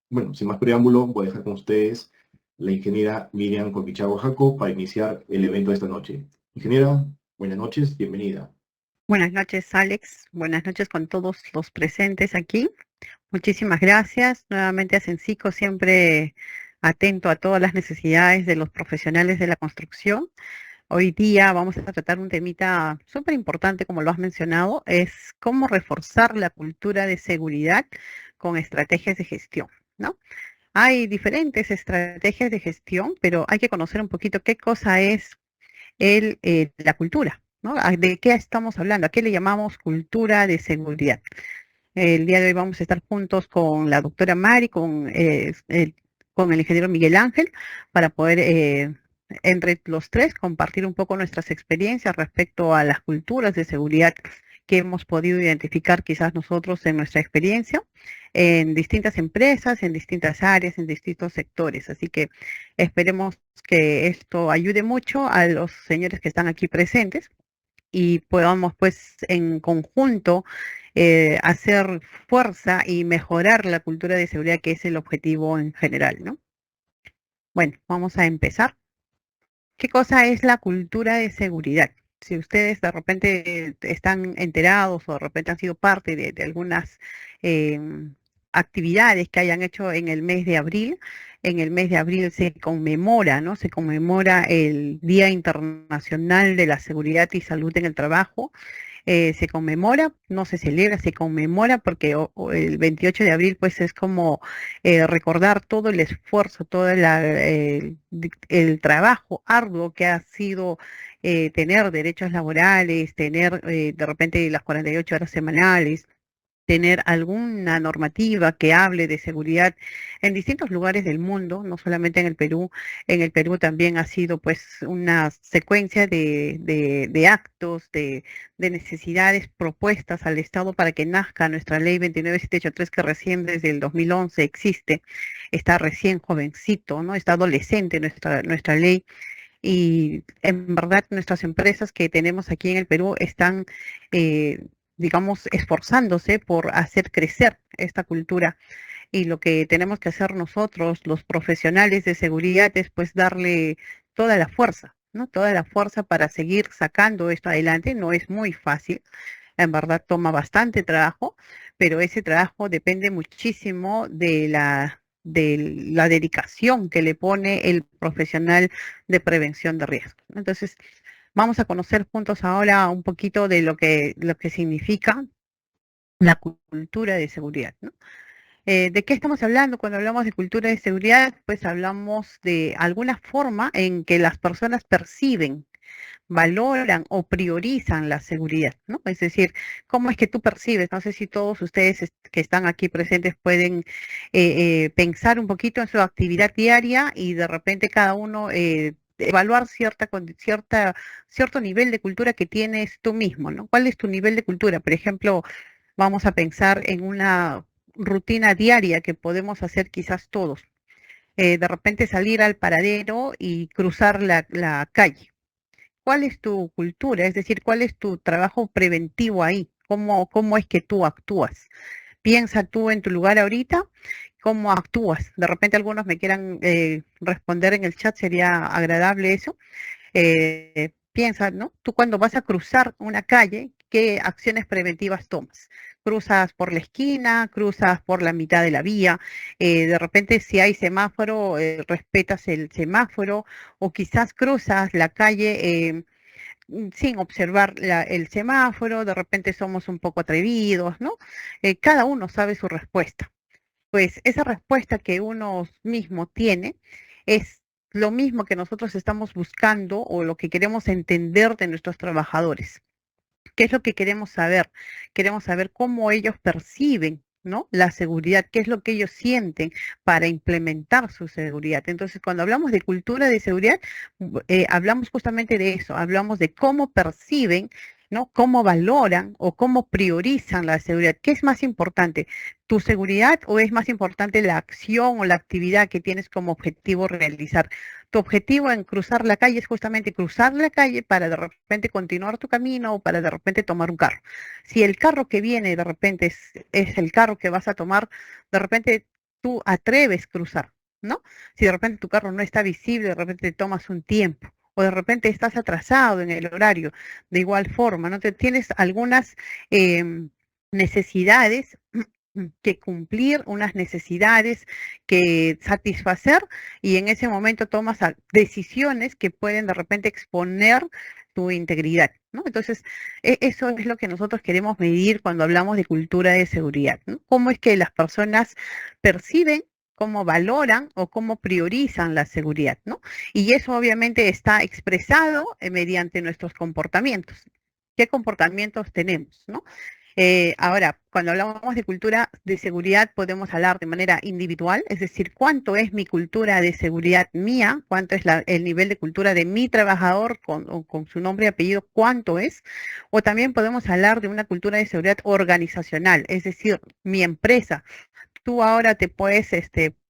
Bueno, sin más preámbulo, voy a dejar con ustedes la ingeniera Miriam Corpichago Jaco para iniciar el evento de esta noche. Ingeniera, buenas noches, bienvenida. Buenas noches, Alex. Buenas noches con todos los presentes aquí. Muchísimas gracias. Nuevamente a Sencico, siempre atento a todas las necesidades de los profesionales de la construcción. Hoy día vamos a tratar un temita súper importante, como lo has mencionado, es cómo reforzar la cultura de seguridad con estrategias de gestión, ¿no? Hay diferentes estrategias de gestión, pero hay que conocer un poquito qué cosa es la cultura, ¿no? ¿De qué estamos hablando? ¿A qué le llamamos cultura de seguridad? El día de hoy vamos a estar juntos con la doctora Mari, con el ingeniero Miguel Ángel, para poder, entre los tres, compartir un poco nuestras experiencias respecto a las culturas de seguridad que hemos podido identificar quizás nosotros en nuestra experiencia en distintas empresas, en distintas áreas, en distintos sectores. Así que esperemos que esto ayude mucho a los señores que están aquí presentes y podamos pues en conjunto hacer fuerza y mejorar la cultura de seguridad, que es el objetivo en general, ¿no? Bueno, vamos a empezar. ¿Qué cosa es la cultura de seguridad? Si ustedes de repente están enterados o de repente han sido parte de algunas actividades que hayan hecho en el mes de abril se conmemora, ¿no? Se conmemora el Día Internacional de la Seguridad y Salud en el Trabajo. Se conmemora, no se celebra, se conmemora porque el 28 de abril pues es como recordar todo el esfuerzo, el trabajo arduo que ha sido tener derechos laborales, tener de repente las 48 horas semanales, tener alguna normativa que hable de seguridad en distintos lugares del mundo, no solamente en el Perú. En el Perú también ha sido pues una secuencia de actos, de necesidades propuestas al Estado para que nazca nuestra ley 29783, que recién desde el 2011 existe, está recién jovencito, ¿no? Está adolescente nuestra ley. Y en verdad nuestras empresas que tenemos aquí en el Perú están, digamos, esforzándose por hacer crecer esta cultura. Y lo que tenemos que hacer nosotros, los profesionales de seguridad, es pues darle toda la fuerza, ¿no? Toda la fuerza para seguir sacando esto adelante. No es muy fácil, en verdad toma bastante trabajo, pero ese trabajo depende muchísimo de la dedicación que le pone el profesional de prevención de riesgos, ¿no? Entonces, vamos a conocer juntos ahora un poquito de lo que significa la cultura de seguridad, ¿no? ¿De qué estamos hablando cuando hablamos de cultura de seguridad? Pues hablamos de alguna forma en que las personas perciben, valoran o priorizan la seguridad, ¿no? Es decir, ¿cómo es que tú percibes? No sé si todos ustedes que están aquí presentes pueden pensar un poquito en su actividad diaria y de repente cada uno evaluar cierto nivel de cultura que tienes tú mismo, ¿no? ¿Cuál es tu nivel de cultura? Por ejemplo, vamos a pensar en una rutina diaria que podemos hacer quizás todos. De repente salir al paradero y cruzar la calle. ¿Cuál es tu cultura? Es decir, ¿cuál es tu trabajo preventivo ahí? ¿Cómo es que tú actúas? Piensa tú en tu lugar ahorita, ¿cómo actúas? De repente algunos me quieran responder en el chat, sería agradable eso. Piensa, ¿no? Tú cuando vas a cruzar una calle, ¿qué acciones preventivas tomas? Cruzas por la esquina, cruzas por la mitad de la vía, de repente si hay semáforo, respetas el semáforo, o quizás cruzas la calle sin observar el semáforo, de repente somos un poco atrevidos, ¿no? Cada uno sabe su respuesta. Pues esa respuesta que uno mismo tiene es lo mismo que nosotros estamos buscando o lo que queremos entender de nuestros trabajadores. ¿Qué es lo que queremos saber? Queremos saber cómo ellos perciben, ¿no? La seguridad, qué es lo que ellos sienten para implementar su seguridad. Entonces, cuando hablamos de cultura de seguridad, hablamos justamente de eso, hablamos de cómo perciben, ¿no? Cómo valoran o cómo priorizan la seguridad. ¿Qué es más importante, tu seguridad o es más importante la acción o la actividad que tienes como objetivo realizar? Tu objetivo en cruzar la calle es justamente cruzar la calle para de repente continuar tu camino o para de repente tomar un carro. Si el carro que viene de repente es el carro que vas a tomar, de repente tú atreves cruzar, ¿no? Si de repente tu carro no está visible, de repente te tomas un tiempo. O de repente estás atrasado en el horario, de igual forma, ¿no? Te tienes algunas necesidades que cumplir, unas necesidades que satisfacer y en ese momento tomas decisiones que pueden de repente exponer tu integridad, ¿no? Entonces, eso es lo que nosotros queremos medir cuando hablamos de cultura de seguridad, ¿no? Cómo es que las personas perciben, cómo valoran o cómo priorizan la seguridad, ¿no? Y eso obviamente está expresado mediante nuestros comportamientos. ¿Qué comportamientos tenemos, no? Ahora, cuando hablamos de cultura de seguridad, podemos hablar de manera individual, es decir, cuánto es mi cultura de seguridad mía, cuánto es el nivel de cultura de mi trabajador con su nombre y apellido, cuánto es, o también podemos hablar de una cultura de seguridad organizacional, es decir, mi empresa. Tú ahora te puedes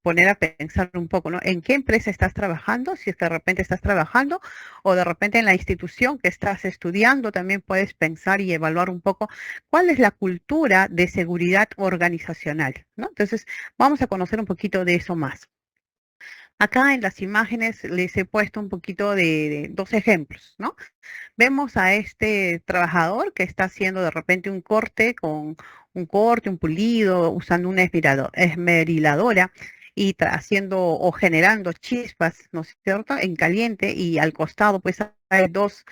poner a pensar un poco, ¿no? ¿En qué empresa estás trabajando? Si es que de repente estás trabajando o de repente en la institución que estás estudiando, también puedes pensar y evaluar un poco cuál es la cultura de seguridad organizacional, ¿no? Entonces, vamos a conocer un poquito de eso más. Acá en las imágenes les he puesto un poquito de dos ejemplos, ¿no? Vemos a este trabajador que está haciendo de repente un corte con un corte, un pulido, usando una esmeriladora y haciendo o generando chispas, ¿no es cierto?, en caliente y al costado pues hay dos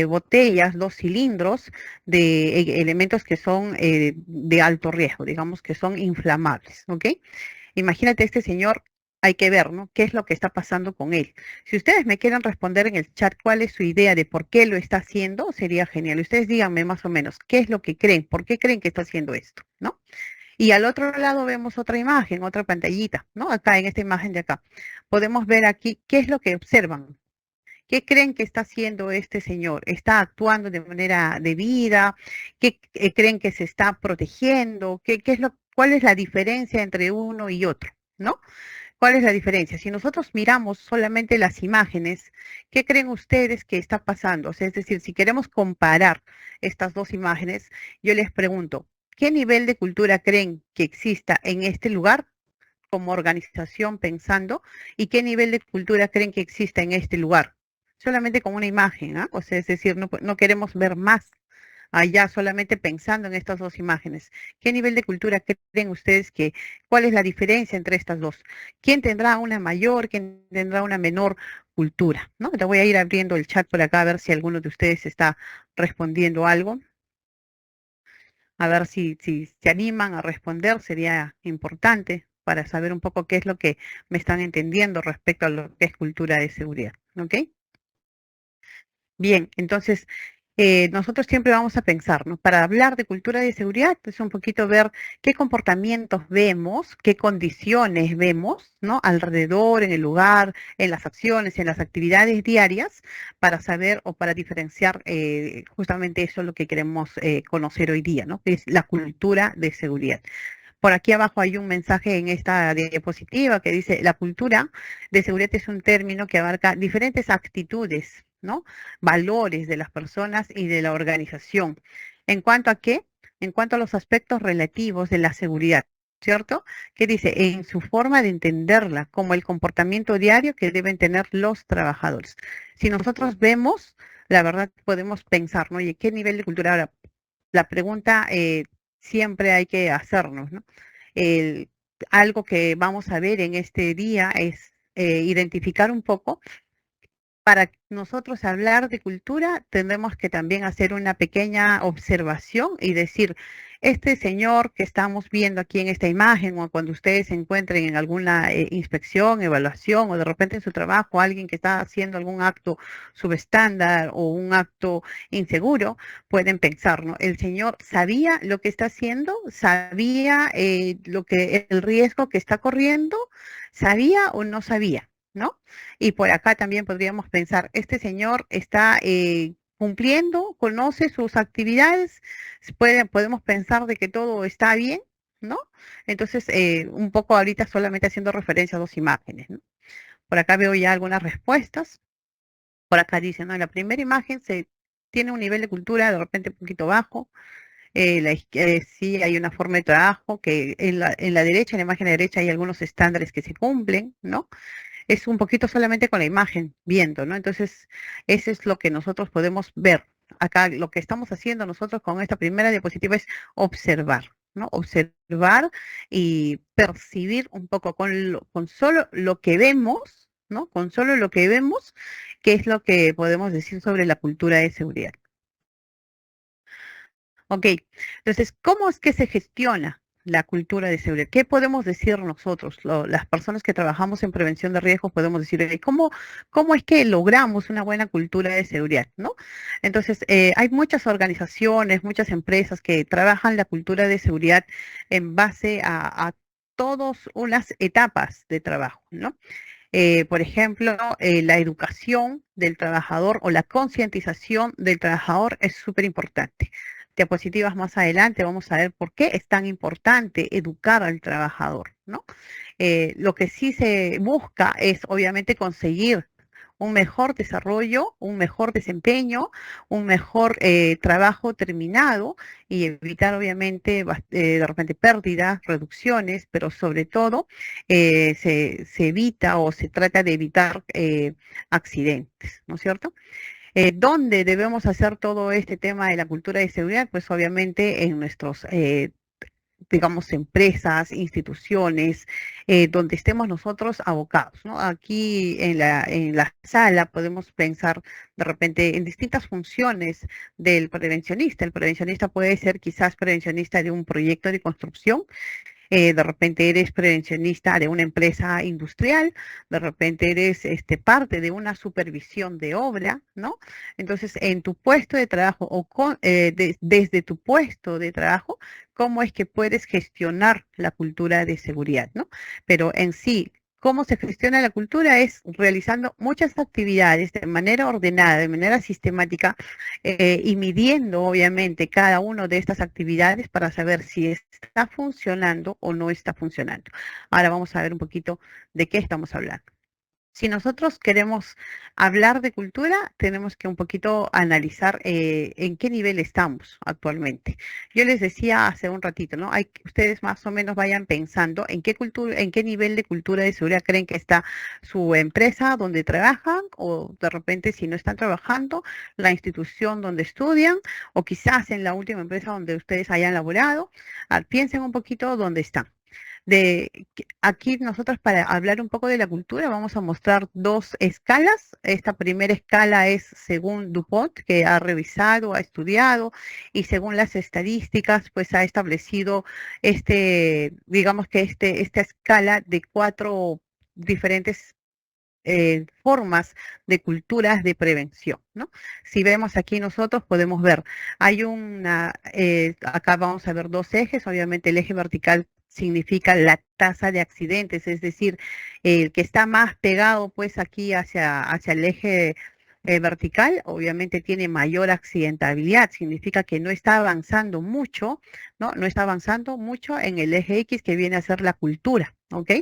botellas, dos cilindros de elementos que son de alto riesgo, digamos que son inflamables, ¿ok? Imagínate este señor, hay que ver, ¿no? ¿Qué es lo que está pasando con él? Si ustedes me quieren responder en el chat cuál es su idea de por qué lo está haciendo, sería genial. Ustedes díganme más o menos qué es lo que creen, por qué creen que está haciendo esto, ¿no? Y al otro lado vemos otra imagen, otra pantallita, ¿no? Acá en esta imagen de acá. Podemos ver aquí qué es lo que observan. ¿Qué creen que está haciendo este señor? ¿Está actuando de manera debida? ¿Qué creen que se está protegiendo? ¿Qué es cuál es la diferencia entre uno y otro? ¿No? ¿Cuál es la diferencia? Si nosotros miramos solamente las imágenes, ¿qué creen ustedes que está pasando? O sea, es decir, si queremos comparar estas dos imágenes, yo les pregunto, ¿qué nivel de cultura creen que exista en este lugar como organización pensando y qué nivel de cultura creen que exista en este lugar? Solamente con una imagen, ¿ah? O sea, es decir, no queremos ver más allá solamente pensando en estas dos imágenes. ¿Qué nivel de cultura creen ustedes cuál es la diferencia entre estas dos? ¿Quién tendrá una mayor, quién tendrá una menor cultura? ¿No? Te voy a ir abriendo el chat por acá a ver si alguno de ustedes está respondiendo algo. A ver si se animan a responder, sería importante para saber un poco qué es lo que me están entendiendo respecto a lo que es cultura de seguridad. ¿Ok? Bien, entonces nosotros siempre vamos a pensar, ¿no? Para hablar de cultura de seguridad, es un poquito ver qué comportamientos vemos, qué condiciones vemos, ¿no? Alrededor, en el lugar, en las acciones, en las actividades diarias, para saber o para diferenciar justamente eso es lo que queremos conocer hoy día, ¿no? Que es la cultura de seguridad. Por aquí abajo hay un mensaje en esta diapositiva que dice, la cultura de seguridad es un término que abarca diferentes actitudes, ¿no? Valores de las personas y de la organización. ¿En cuanto a qué? En cuanto a los aspectos relativos de la seguridad, ¿cierto? Que dice, en su forma de entenderla, como el comportamiento diario que deben tener los trabajadores. Si nosotros vemos, la verdad podemos pensar, ¿no? Oye, ¿qué nivel de cultura? Ahora, la pregunta siempre hay que hacernos, ¿no? El- algo que vamos a ver en este día es identificar un poco para nosotros hablar de cultura, tendremos que también hacer una pequeña observación y decir, este señor que estamos viendo aquí en esta imagen o cuando ustedes se encuentren en alguna inspección, evaluación o de repente en su trabajo, alguien que está haciendo algún acto subestándar o un acto inseguro, pueden pensar, ¿no? El señor sabía lo que está haciendo, sabía el riesgo que está corriendo, sabía o no sabía, ¿no? Y por acá también podríamos pensar, este señor está cumpliendo, conoce sus actividades, podemos pensar de que todo está bien, ¿no? Entonces, un poco ahorita solamente haciendo referencia a dos imágenes, ¿no? Por acá veo ya algunas respuestas. Por acá dicen, ¿no? En la primera imagen se tiene un nivel de cultura de repente un poquito bajo. Sí hay una forma de trabajo que en la derecha, en la imagen derecha hay algunos estándares que se cumplen, ¿no? Es un poquito solamente con la imagen viendo, ¿no? Entonces, eso es lo que nosotros podemos ver. Acá lo que estamos haciendo nosotros con esta primera diapositiva es observar, ¿no? Observar y percibir un poco con solo lo que vemos, ¿no? Con solo lo que vemos, qué es lo que podemos decir sobre la cultura de seguridad. Ok, entonces, ¿cómo es que se gestiona la cultura de seguridad? ¿Qué podemos decir nosotros, las personas que trabajamos en prevención de riesgos, podemos decir, ¿cómo es que logramos una buena cultura de seguridad, ¿no? Entonces, hay muchas organizaciones, muchas empresas que trabajan la cultura de seguridad en base a todas unas etapas de trabajo, ¿no? Por ejemplo, la educación del trabajador o la concientización del trabajador es súper importante. Diapositivas más adelante vamos a ver por qué es tan importante educar al trabajador, ¿no? Lo que sí se busca es obviamente conseguir un mejor desarrollo, un mejor desempeño, un mejor trabajo terminado y evitar obviamente de repente pérdidas, reducciones, pero sobre todo se evita o se trata de evitar accidentes, ¿no es cierto? ¿Dónde debemos hacer todo este tema de la cultura de seguridad? Pues obviamente en nuestros digamos, empresas, instituciones, donde estemos nosotros abocados, ¿no? Aquí en la sala podemos pensar de repente en distintas funciones del prevencionista. El prevencionista puede ser quizás prevencionista de un proyecto de construcción, de repente eres prevencionista de una empresa industrial, de repente eres parte de una supervisión de obra, ¿no? Entonces, en tu puesto de trabajo desde tu puesto de trabajo, ¿cómo es que puedes gestionar la cultura de seguridad, ¿no? Pero en sí, cómo se gestiona la cultura es realizando muchas actividades de manera ordenada, de manera sistemática, y midiendo obviamente cada una de estas actividades para saber si está funcionando o no está funcionando. Ahora vamos a ver un poquito de qué estamos hablando. Si nosotros queremos hablar de cultura, tenemos que un poquito analizar en qué nivel estamos actualmente. Yo les decía hace un ratito, ¿no? Ustedes más o menos vayan pensando en qué cultura, en qué nivel de cultura de seguridad creen que está su empresa donde trabajan, o de repente si no están trabajando, la institución donde estudian, o quizás en la última empresa donde ustedes hayan laborado. Piensen un poquito dónde están. Aquí nosotros para hablar un poco de la cultura vamos a mostrar dos escalas. Esta primera escala es según DuPont, que ha revisado, ha estudiado y según las estadísticas, pues ha establecido digamos que esta escala de cuatro diferentes formas de culturas de prevención, ¿no? Si vemos aquí nosotros podemos ver, acá vamos a ver dos ejes, obviamente el eje vertical significa la tasa de accidentes, es decir, el que está más pegado pues aquí hacia el eje vertical, obviamente tiene mayor accidentabilidad, significa que no está avanzando mucho, ¿no? No está avanzando mucho en el eje X que viene a ser la cultura, ¿ok?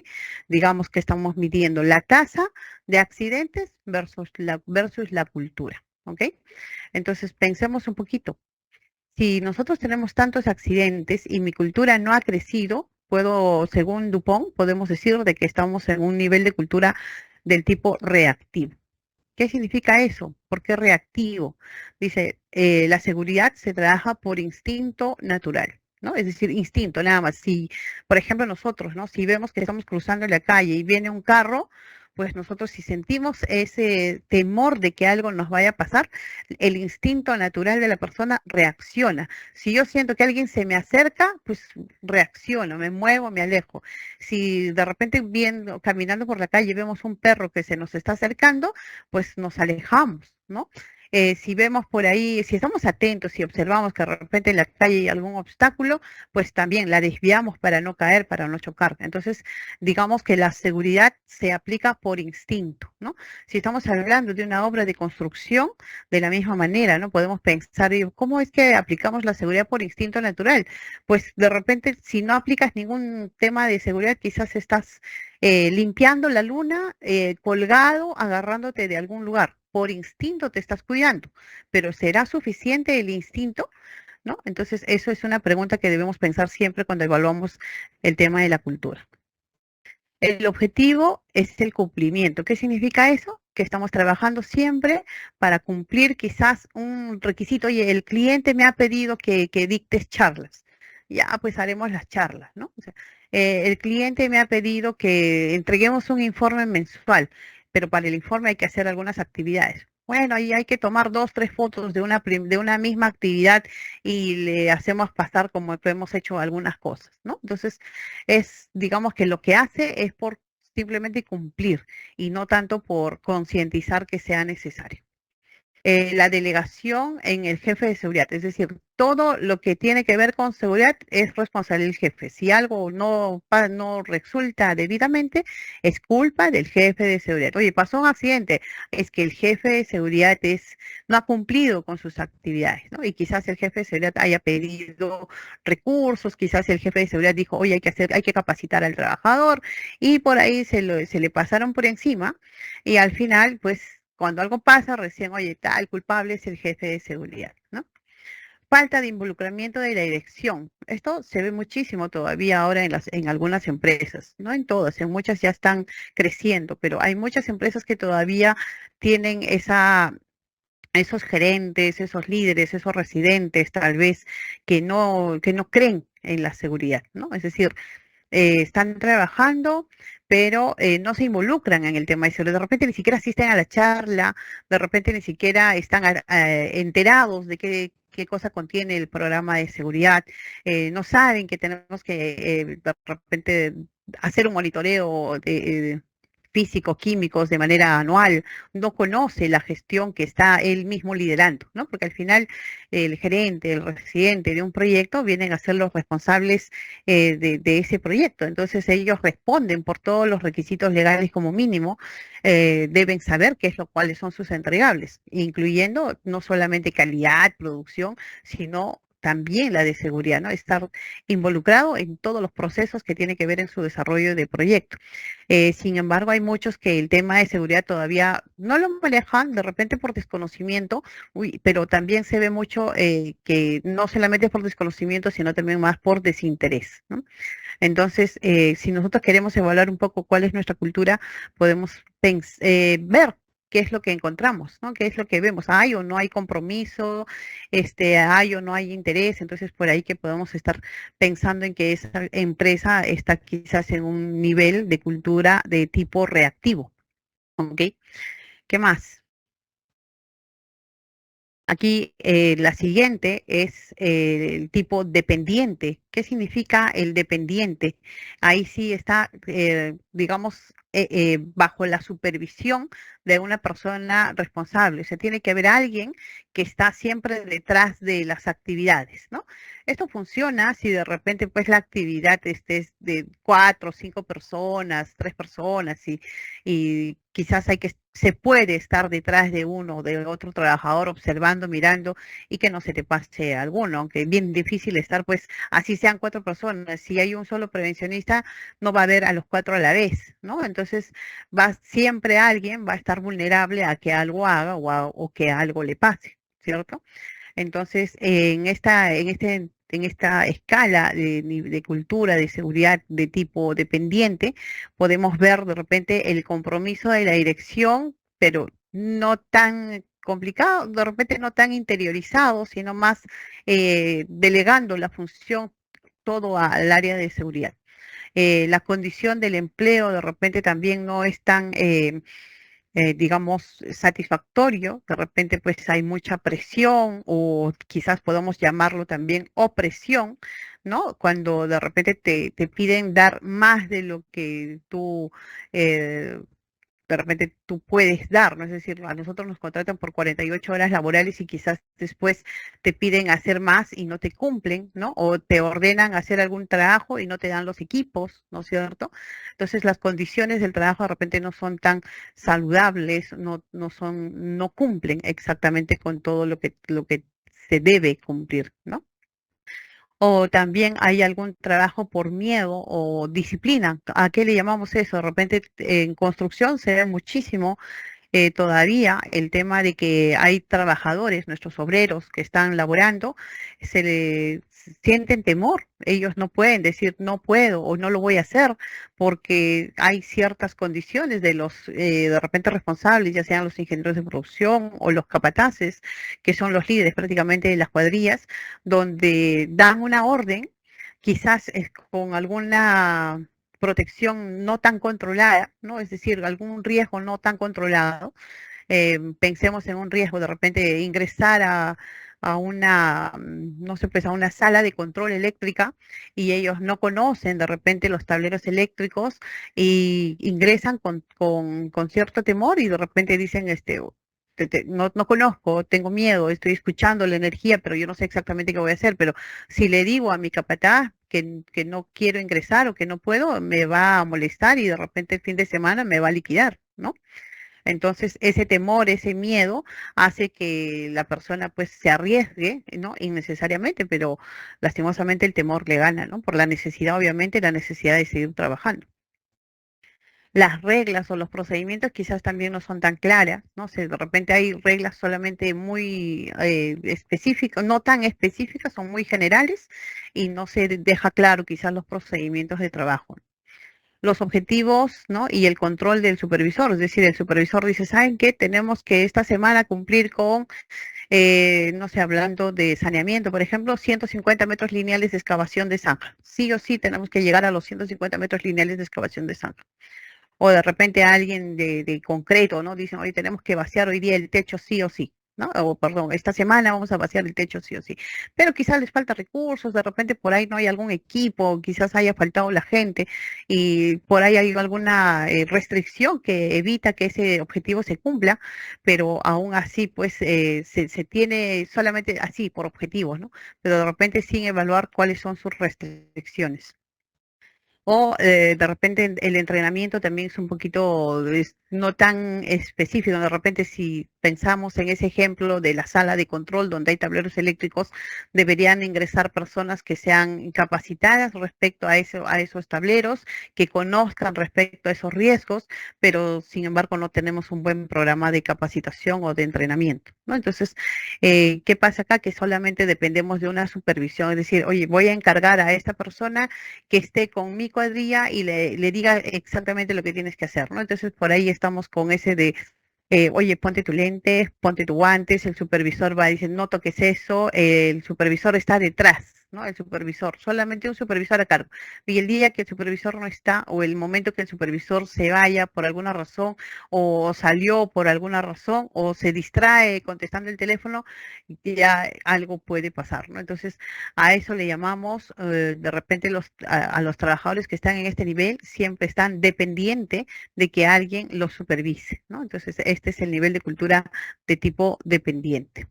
Digamos que estamos midiendo la tasa de accidentes versus la cultura, ¿ok? Entonces pensemos un poquito. Si nosotros tenemos tantos accidentes y mi cultura no ha crecido, según Dupont, podemos decir de que estamos en un nivel de cultura del tipo reactivo. ¿Qué significa eso? ¿Por qué reactivo? Dice, la seguridad se trabaja por instinto natural, ¿no? Es decir, instinto, nada más. Si, por ejemplo, nosotros, ¿no? Si vemos que estamos cruzando la calle y viene un carro, pues nosotros si sentimos ese temor de que algo nos vaya a pasar, el instinto natural de la persona reacciona. Si yo siento que alguien se me acerca, pues reacciono, me muevo, me alejo. Si de repente viendo, caminando por la calle vemos un perro que se nos está acercando, pues nos alejamos, ¿no? Si vemos por ahí, si estamos atentos, si observamos que de repente en la calle hay algún obstáculo, pues también la desviamos para no caer, para no chocar. Entonces, digamos que la seguridad se aplica por instinto, ¿no? Si estamos hablando de una obra de construcción, de la misma manera, ¿no? Podemos pensar, ¿cómo es que aplicamos la seguridad por instinto natural? Pues de repente, si no aplicas ningún tema de seguridad, quizás estás limpiando la luna, colgado, agarrándote de algún lugar. Por instinto te estás cuidando, pero ¿será suficiente el instinto? ¿no? Entonces, eso es una pregunta que debemos pensar siempre cuando evaluamos el tema de la cultura. El objetivo es el cumplimiento. ¿Qué significa eso? Que estamos trabajando siempre para cumplir quizás un requisito. Oye, el cliente me ha pedido que dictes charlas. Ya, pues haremos las charlas, ¿no? O sea, el cliente me ha pedido que entreguemos un informe mensual, pero para el informe hay que hacer algunas actividades. Bueno, ahí hay que tomar dos, tres fotos de una misma actividad y le hacemos pasar como que hemos hecho algunas cosas, ¿no? Entonces, es, digamos que lo que hace es por simplemente cumplir y no tanto por concientizar que sea necesario. La delegación en el jefe de seguridad, es decir, todo lo que tiene que ver con seguridad es responsabilidad del jefe. Si algo no resulta debidamente, es culpa del jefe de seguridad. Oye, pasó un accidente, es que el jefe de seguridad no ha cumplido con sus actividades, ¿no? Y quizás el jefe de seguridad haya pedido recursos, quizás el jefe de seguridad dijo, oye, hay que capacitar al trabajador, y por ahí se le pasaron por encima, y al final, pues, cuando algo pasa, recién, oye, tal culpable es el jefe de seguridad, ¿no? Falta de involucramiento de la dirección. Esto se ve muchísimo todavía ahora en algunas empresas, no en todas, en muchas ya están creciendo, pero hay muchas empresas que todavía tienen esos gerentes, esos líderes, esos residentes, tal vez, que no creen en la seguridad, ¿no? Es decir, están trabajando, pero no se involucran en el tema de seguridad. De repente ni siquiera asisten a la charla, de repente ni siquiera están enterados de qué cosa contiene el programa de seguridad, no saben que tenemos que de repente hacer un monitoreo físico, químicos de manera anual, no conoce la gestión que está él mismo liderando, ¿no? Porque al final el gerente, el residente de un proyecto vienen a ser los responsables de ese proyecto. Entonces ellos responden por todos los requisitos legales como mínimo, deben saber cuáles son sus entregables, incluyendo no solamente calidad, producción, sino también la de seguridad, ¿no? Estar involucrado en todos los procesos que tiene que ver en su desarrollo de proyecto. Sin embargo, hay muchos que el tema de seguridad todavía no lo manejan, de repente por desconocimiento, pero también se ve mucho que no solamente por desconocimiento, sino también más por desinterés, ¿no? Entonces, si nosotros queremos evaluar un poco cuál es nuestra cultura, podemos ver qué es lo que encontramos, ¿no? ¿Qué es lo que vemos? ¿Hay o no hay compromiso? ¿Hay o no hay interés? Entonces, por ahí que podemos estar pensando en que esa empresa está quizás en un nivel de cultura de tipo reactivo, ¿ok? ¿Qué más? Aquí la siguiente es el tipo dependiente. ¿Qué significa el dependiente? Ahí sí está, digamos, bajo la supervisión de una persona responsable. O sea, tiene que haber alguien que está siempre detrás de las actividades, ¿no? Esto funciona si de repente pues la actividad es de cuatro, cinco personas, tres personas y quizás se puede estar detrás de uno o de otro trabajador observando, mirando y que no se te pase alguno, aunque es bien difícil estar, pues así sean cuatro personas, si hay un solo prevencionista, no va a haber a los cuatro a la vez, ¿no? Entonces siempre alguien va a estar vulnerable a que algo haga o que algo le pase, ¿cierto? Entonces, en esta escala de cultura, de seguridad de tipo dependiente, podemos ver de repente el compromiso de la dirección, pero no tan complicado, de repente no tan interiorizado, sino más delegando la función todo al área de seguridad. La condición del empleo de repente también no es tan digamos, satisfactorio. De repente, pues hay mucha presión o quizás podamos llamarlo también opresión, ¿no? Cuando de repente te piden dar más de lo que tú eh, de repente tú puedes dar, ¿no? Es decir, a nosotros nos contratan por 48 horas laborales y quizás después te piden hacer más y no te cumplen, ¿no? O te ordenan hacer algún trabajo y no te dan los equipos, ¿no es cierto? Entonces las condiciones del trabajo de repente no son tan saludables, no cumplen exactamente con todo lo que se debe cumplir, ¿no? O también hay algún trabajo por miedo o disciplina. ¿A qué le llamamos eso? De repente en construcción se ve muchísimo todavía el tema de que hay trabajadores, nuestros obreros que están laborando, se le sienten temor. Ellos no pueden decir no puedo o no lo voy a hacer porque hay ciertas condiciones de los de repente responsables, ya sean los ingenieros de producción o los capataces, que son los líderes prácticamente de las cuadrillas, donde dan una orden, quizás con alguna protección no tan controlada, ¿no? Es decir, algún riesgo no tan controlado. Pensemos en un riesgo de repente ingresar a una, no sé, pues a una sala de control eléctrica y ellos no conocen de repente los tableros eléctricos y ingresan con cierto temor y de repente dicen, no conozco, tengo miedo, estoy escuchando la energía, pero yo no sé exactamente qué voy a hacer, pero si le digo a mi capataz que no quiero ingresar o que no puedo, me va a molestar y de repente el fin de semana me va a liquidar, ¿no? Entonces, ese temor, ese miedo hace que la persona pues se arriesgue, ¿no? Innecesariamente, pero lastimosamente el temor le gana, ¿no? Por la necesidad, obviamente, la necesidad de seguir trabajando. Las reglas o los procedimientos quizás también no son tan claras, ¿no? sé, de repente hay reglas solamente muy específicas, no tan específicas, son muy generales y no se deja claro quizás los procedimientos de trabajo, los objetivos, ¿no? Y el control del supervisor. Es decir, el supervisor dice, ¿saben qué? Tenemos que esta semana cumplir con, no sé, hablando de saneamiento, por ejemplo, 150 metros lineales de excavación de zanja. Sí o sí tenemos que llegar a los 150 metros lineales de excavación de zanja. O de repente alguien de concreto, ¿no? Dicen, hoy tenemos que vaciar hoy día el techo sí o sí, ¿no? O perdón, esta semana vamos a vaciar el techo sí o sí. Pero quizás les falta recursos, de repente por ahí no hay algún equipo, quizás haya faltado la gente y por ahí hay alguna restricción que evita que ese objetivo se cumpla, pero aún así pues se tiene solamente así por objetivos, ¿no? Pero de repente sin evaluar cuáles son sus restricciones. O de repente el entrenamiento también es un poquito no tan específico. De repente si pensamos en ese ejemplo de la sala de control donde hay tableros eléctricos, deberían ingresar personas que sean capacitadas respecto a eso, a esos tableros, que conozcan respecto a esos riesgos, pero sin embargo no tenemos un buen programa de capacitación o de entrenamiento, ¿no? Entonces, ¿qué pasa acá? Que solamente dependemos de una supervisión, es decir, oye, voy a encargar a esta persona que esté con mi cuadrilla y le diga exactamente lo que tienes que hacer, ¿no? Entonces por ahí estamos con ese de, oye, ponte tu lente, ponte tu guantes, el supervisor va a decir, no toques eso, el supervisor está detrás, ¿no? El supervisor, solamente un supervisor a cargo. Y el día que el supervisor no está o el momento que el supervisor se vaya por alguna razón o salió por alguna razón o se distrae contestando el teléfono, ya algo puede pasar, ¿no? Entonces, a eso le llamamos, de repente a los trabajadores que están en este nivel siempre están dependientes de que alguien los supervise, ¿no? Entonces, este es el nivel de cultura de tipo dependiente.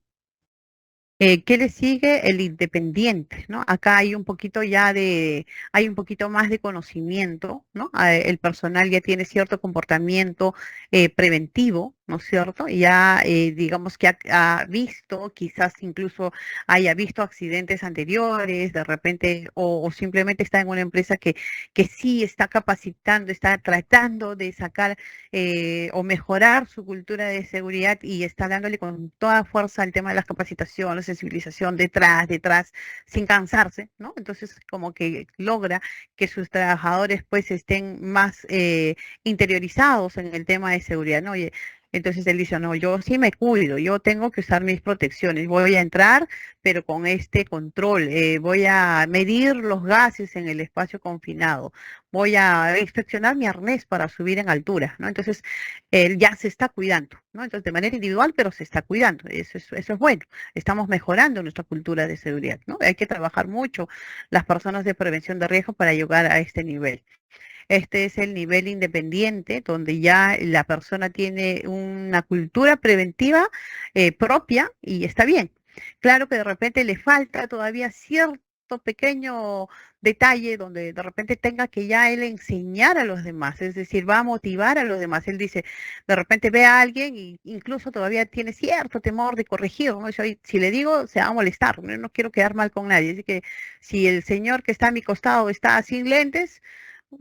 ¿Qué le sigue? El independiente, ¿no? Acá hay un poquito ya hay un poquito más de conocimiento, ¿no? El personal ya tiene cierto comportamiento preventivo, ¿no es cierto? Ya digamos que ha visto, quizás incluso haya visto accidentes anteriores, de repente, o simplemente está en una empresa que sí está capacitando, está tratando de sacar o mejorar su cultura de seguridad y está dándole con toda fuerza al tema de las capacitaciones, sensibilización detrás, sin cansarse, ¿no? Entonces, como que logra que sus trabajadores pues estén más interiorizados en el tema de seguridad, ¿no? Oye, entonces él dice, no, yo sí me cuido, yo tengo que usar mis protecciones, voy a entrar, pero con este control, voy a medir los gases en el espacio confinado, voy a inspeccionar mi arnés para subir en altura, ¿no? Entonces, él ya se está cuidando, ¿no? Entonces, de manera individual, pero se está cuidando. Eso es bueno. Estamos mejorando nuestra cultura de seguridad, ¿no? Hay que trabajar mucho las personas de prevención de riesgo para llegar a este nivel. Este es el nivel independiente, donde ya la persona tiene una cultura preventiva propia y está bien. Claro que de repente le falta todavía cierto pequeño detalle donde de repente tenga que ya él enseñar a los demás, es decir, va a motivar a los demás. Él dice, de repente ve a alguien e incluso todavía tiene cierto temor de corregir, ¿no? Si le digo, se va a molestar, ¿no? No quiero quedar mal con nadie. Así que si el señor que está a mi costado está sin lentes,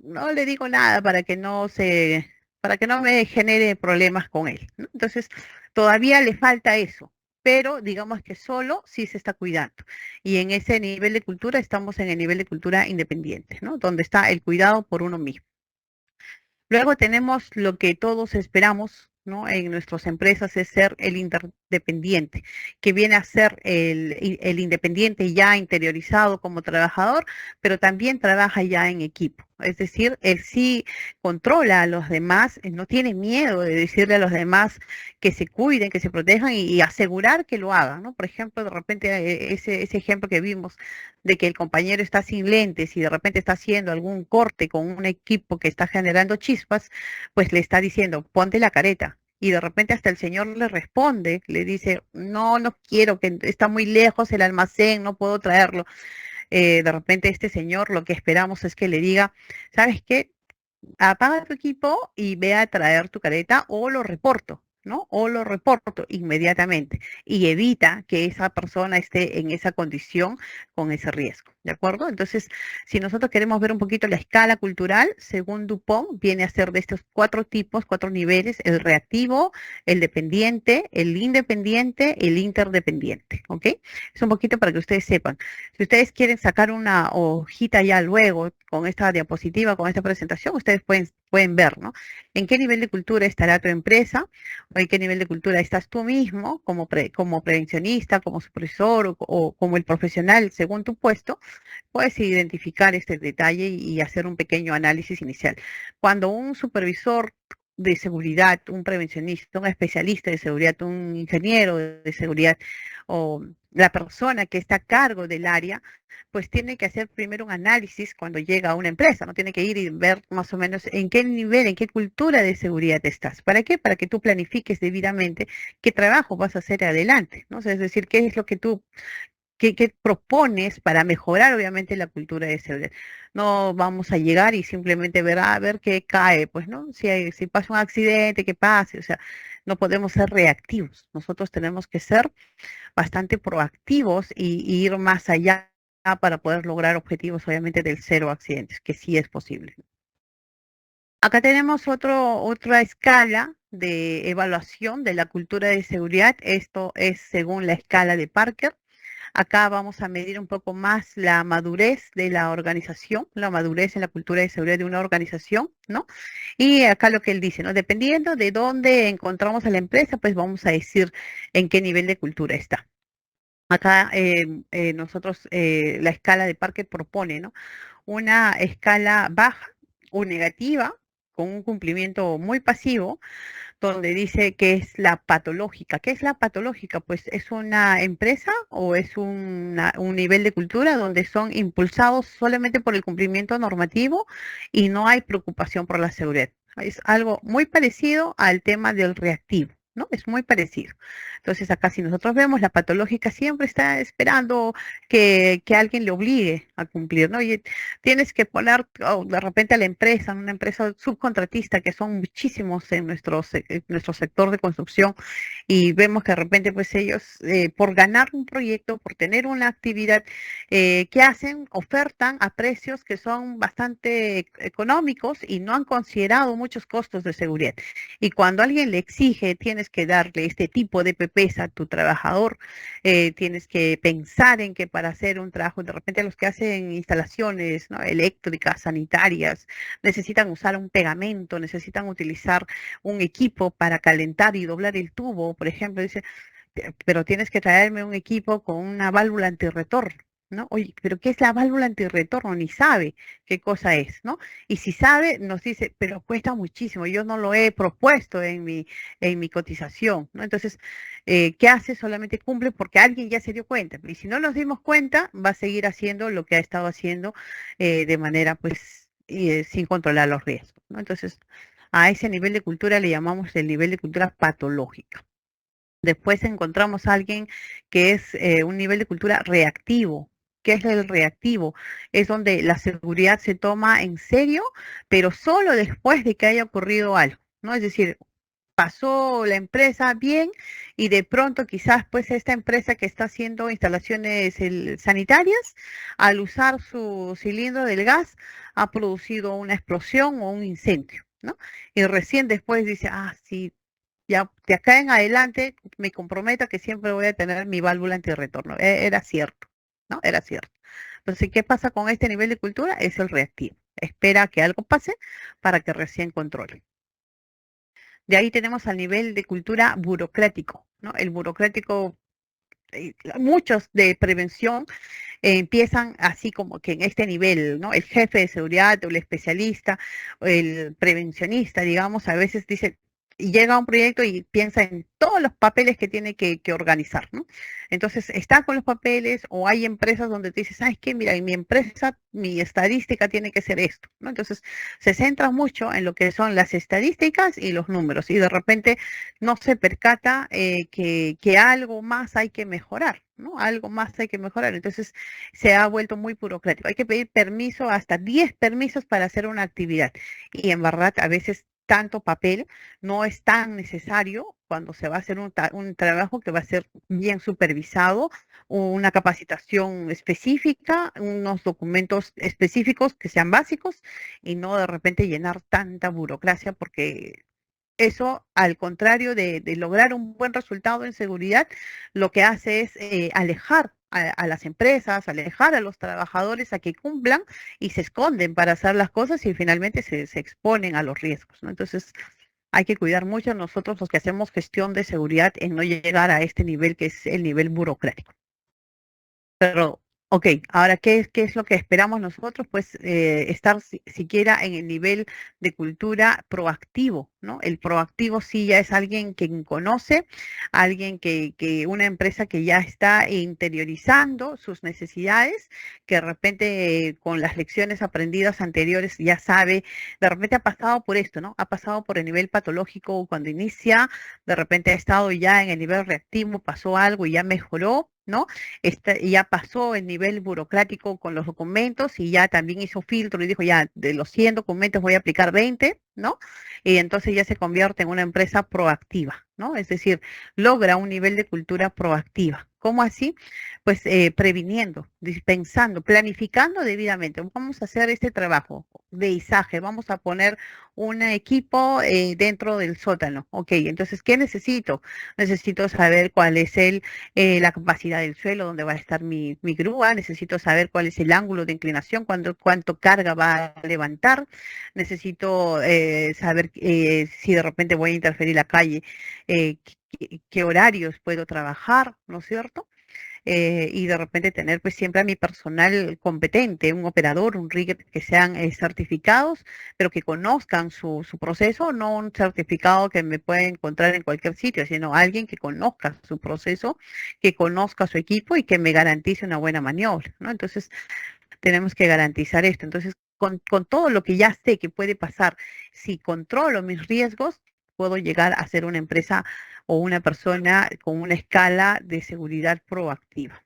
no le digo nada para que no se para que no me genere problemas con él, ¿no? Entonces, todavía le falta eso, pero digamos que solo sí se está cuidando. Y en ese nivel de cultura estamos en el nivel de cultura independiente, ¿no? Donde está el cuidado por uno mismo. Luego tenemos lo que todos esperamos, ¿no? En nuestras empresas es ser el interdependiente, que viene a ser el independiente ya interiorizado como trabajador, pero también trabaja ya en equipo. Es decir, él sí controla a los demás, no tiene miedo de decirle a los demás que se cuiden, que se protejan y asegurar que lo hagan, ¿no? Por ejemplo, de repente ese ejemplo que vimos de que el compañero está sin lentes y de repente está haciendo algún corte con un equipo que está generando chispas, pues le está diciendo, ponte la careta. Y de repente hasta el señor le responde, le dice, no, no quiero, que está muy lejos el almacén, no puedo traerlo. De repente este señor lo que esperamos es que le diga, ¿sabes qué? Apaga tu equipo y ve a traer tu careta o lo reporto, ¿no? O lo reporto inmediatamente y evita que esa persona esté en esa condición con ese riesgo, ¿de acuerdo? Entonces, si nosotros queremos ver un poquito la escala cultural, según Dupont, viene a ser de estos 4 tipos, 4 niveles: el reactivo, el dependiente, el independiente, el interdependiente, ¿ok? Es un poquito para que ustedes sepan. Si ustedes quieren sacar una hojita ya luego con esta diapositiva, con esta presentación, ustedes pueden ver, ¿no? En qué nivel de cultura estará tu empresa, o en qué nivel de cultura estás tú mismo, como prevencionista, como supervisor o como el profesional según tu puesto. Puedes identificar este detalle y hacer un pequeño análisis inicial. Cuando un supervisor de seguridad, un prevencionista, un especialista de seguridad, un ingeniero de seguridad o la persona que está a cargo del área, pues tiene que hacer primero un análisis cuando llega a una empresa, ¿no? Tiene que ir y ver más o menos en qué nivel, en qué cultura de seguridad estás. ¿Para qué? Para que tú planifiques debidamente qué trabajo vas a hacer adelante, ¿no? O sea, es decir, qué es lo que tú qué propones para mejorar, obviamente, la cultura de seguridad. No vamos a llegar y simplemente ver, a ver qué cae, pues, ¿no? Si pasa un accidente, qué pase, o sea, no podemos ser reactivos. Nosotros tenemos que ser bastante proactivos y ir más allá para poder lograr objetivos, obviamente, del cero accidentes, que sí es posible. Acá tenemos otra escala de evaluación de la cultura de seguridad. Esto es según la escala de Parker. Acá vamos a medir un poco más la madurez de la organización, la madurez en la cultura de seguridad de una organización, ¿no? Y acá lo que él dice, ¿no? Dependiendo de dónde encontramos a la empresa, pues vamos a decir en qué nivel de cultura está. Acá nosotros, la escala de Parker propone, ¿no? Una escala baja o negativa, con un cumplimiento muy pasivo, donde dice que es la patológica. ¿Qué es la patológica? Pues es una empresa o es un nivel de cultura donde son impulsados solamente por el cumplimiento normativo y no hay preocupación por la seguridad. Es algo muy parecido al tema del reactivo, ¿no? Es muy parecido. Entonces acá si nosotros vemos, la patológica siempre está esperando que alguien le obligue a cumplir, ¿no? Y tienes que poner de repente a la empresa, una empresa subcontratista, que son muchísimos en nuestro sector de construcción, y vemos que de repente pues ellos, por ganar un proyecto, por tener una actividad, ¿qué hacen? Ofertan a precios que son bastante económicos y no han considerado muchos costos de seguridad. Y cuando alguien le exige, tienes que darle este tipo de PPs a tu trabajador, tienes que pensar en que para hacer un trabajo, de repente los que hacen instalaciones, ¿no? Eléctricas, sanitarias, necesitan usar un pegamento, necesitan utilizar un equipo para calentar y doblar el tubo, por ejemplo, dice, pero tienes que traerme un equipo con una válvula antirretorno, ¿no? Oye, pero ¿qué es la válvula antirretorno? Ni sabe qué cosa es, ¿no? Y si sabe, nos dice, pero cuesta muchísimo, yo no lo he propuesto en mi cotización, ¿no? Entonces, ¿qué hace? Solamente cumple porque alguien ya se dio cuenta. Y si no nos dimos cuenta, va a seguir haciendo lo que ha estado haciendo de manera, pues, sin controlar los riesgos, ¿no? Entonces, a ese nivel de cultura le llamamos el nivel de cultura patológica. Después encontramos a alguien que es un nivel de cultura reactivo. ¿Qué es el reactivo? Es donde la seguridad se toma en serio, pero solo después de que haya ocurrido algo, ¿no? Es decir, pasó la empresa bien y de pronto quizás pues esta empresa que está haciendo instalaciones sanitarias, al usar su cilindro del gas, ha producido una explosión o un incendio. ¿no? Y recién después dice, ah, sí, ya de acá en adelante me comprometo a que siempre voy a tener mi válvula antirretorno. Era cierto, ¿no? Era cierto. Entonces, ¿qué pasa con este nivel de cultura? Es el reactivo. Espera que algo pase para que recién controle. De ahí tenemos al nivel de cultura burocrático, ¿no? El burocrático, muchos de prevención empiezan así como que en este nivel, ¿no? El jefe de seguridad o el especialista, o el prevencionista, digamos, a veces dice, y llega a un proyecto y piensa en todos los papeles que tiene que organizar, ¿no? Entonces, está con los papeles o hay empresas donde te dices, ¿sabes qué? Mira, en mi empresa, mi estadística tiene que ser esto, ¿no? Entonces, se centra mucho en lo que son las estadísticas y los números y de repente no se percata que algo más hay que mejorar, ¿no? Algo más hay que mejorar. Entonces, se ha vuelto muy burocrático. Hay que pedir permiso, hasta 10 permisos para hacer una actividad. Y en verdad, a veces tanto papel no es tan necesario cuando se va a hacer un trabajo que va a ser bien supervisado, una capacitación específica, unos documentos específicos que sean básicos y no de repente llenar tanta burocracia porque eso, al contrario de lograr un buen resultado en seguridad, lo que hace es alejar a las empresas, alejar a los trabajadores a que cumplan y se esconden para hacer las cosas y finalmente se exponen a los riesgos, ¿no? Entonces, hay que cuidar mucho nosotros los que hacemos gestión de seguridad en no llegar a este nivel que es el nivel burocrático. Pero, ok, ahora, ¿qué es lo que esperamos nosotros? Pues estar siquiera en el nivel de cultura proactivo, ¿no? El proactivo sí ya es alguien que conoce, alguien una empresa que ya está interiorizando sus necesidades, que de repente con las lecciones aprendidas anteriores ya sabe, de repente ha pasado por esto, ¿no? Ha pasado por el nivel patológico cuando inicia, de repente ha estado ya en el nivel reactivo, pasó algo y ya mejoró, ¿no? Ya pasó el nivel burocrático con los documentos y ya también hizo filtro y dijo, ya, de los 100 documentos voy a aplicar 20, ¿no? Y entonces ya se convierte en una empresa proactiva, ¿no? Es decir, logra un nivel de cultura proactiva. ¿Cómo así? Pues previniendo, dispensando, planificando debidamente. Vamos a hacer este trabajo de izaje, vamos a poner un equipo dentro del sótano. Ok, entonces, ¿qué necesito? Necesito saber cuál es la capacidad del suelo donde va a estar mi grúa, necesito saber cuál es el ángulo de inclinación, cuánto carga va a levantar, necesito saber si de repente voy a interferir la calle, qué horarios puedo trabajar, ¿no es cierto? Y de repente tener pues siempre a mi personal competente, un operador, un rigger que sean certificados, pero que conozcan su proceso, no un certificado que me pueda encontrar en cualquier sitio, sino alguien que conozca su proceso, que conozca su equipo y que me garantice una buena maniobra, ¿no? Entonces tenemos que garantizar esto. Entonces, con todo lo que ya sé que puede pasar, si controlo mis riesgos, puedo llegar a ser una empresa o una persona con una escala de seguridad proactiva.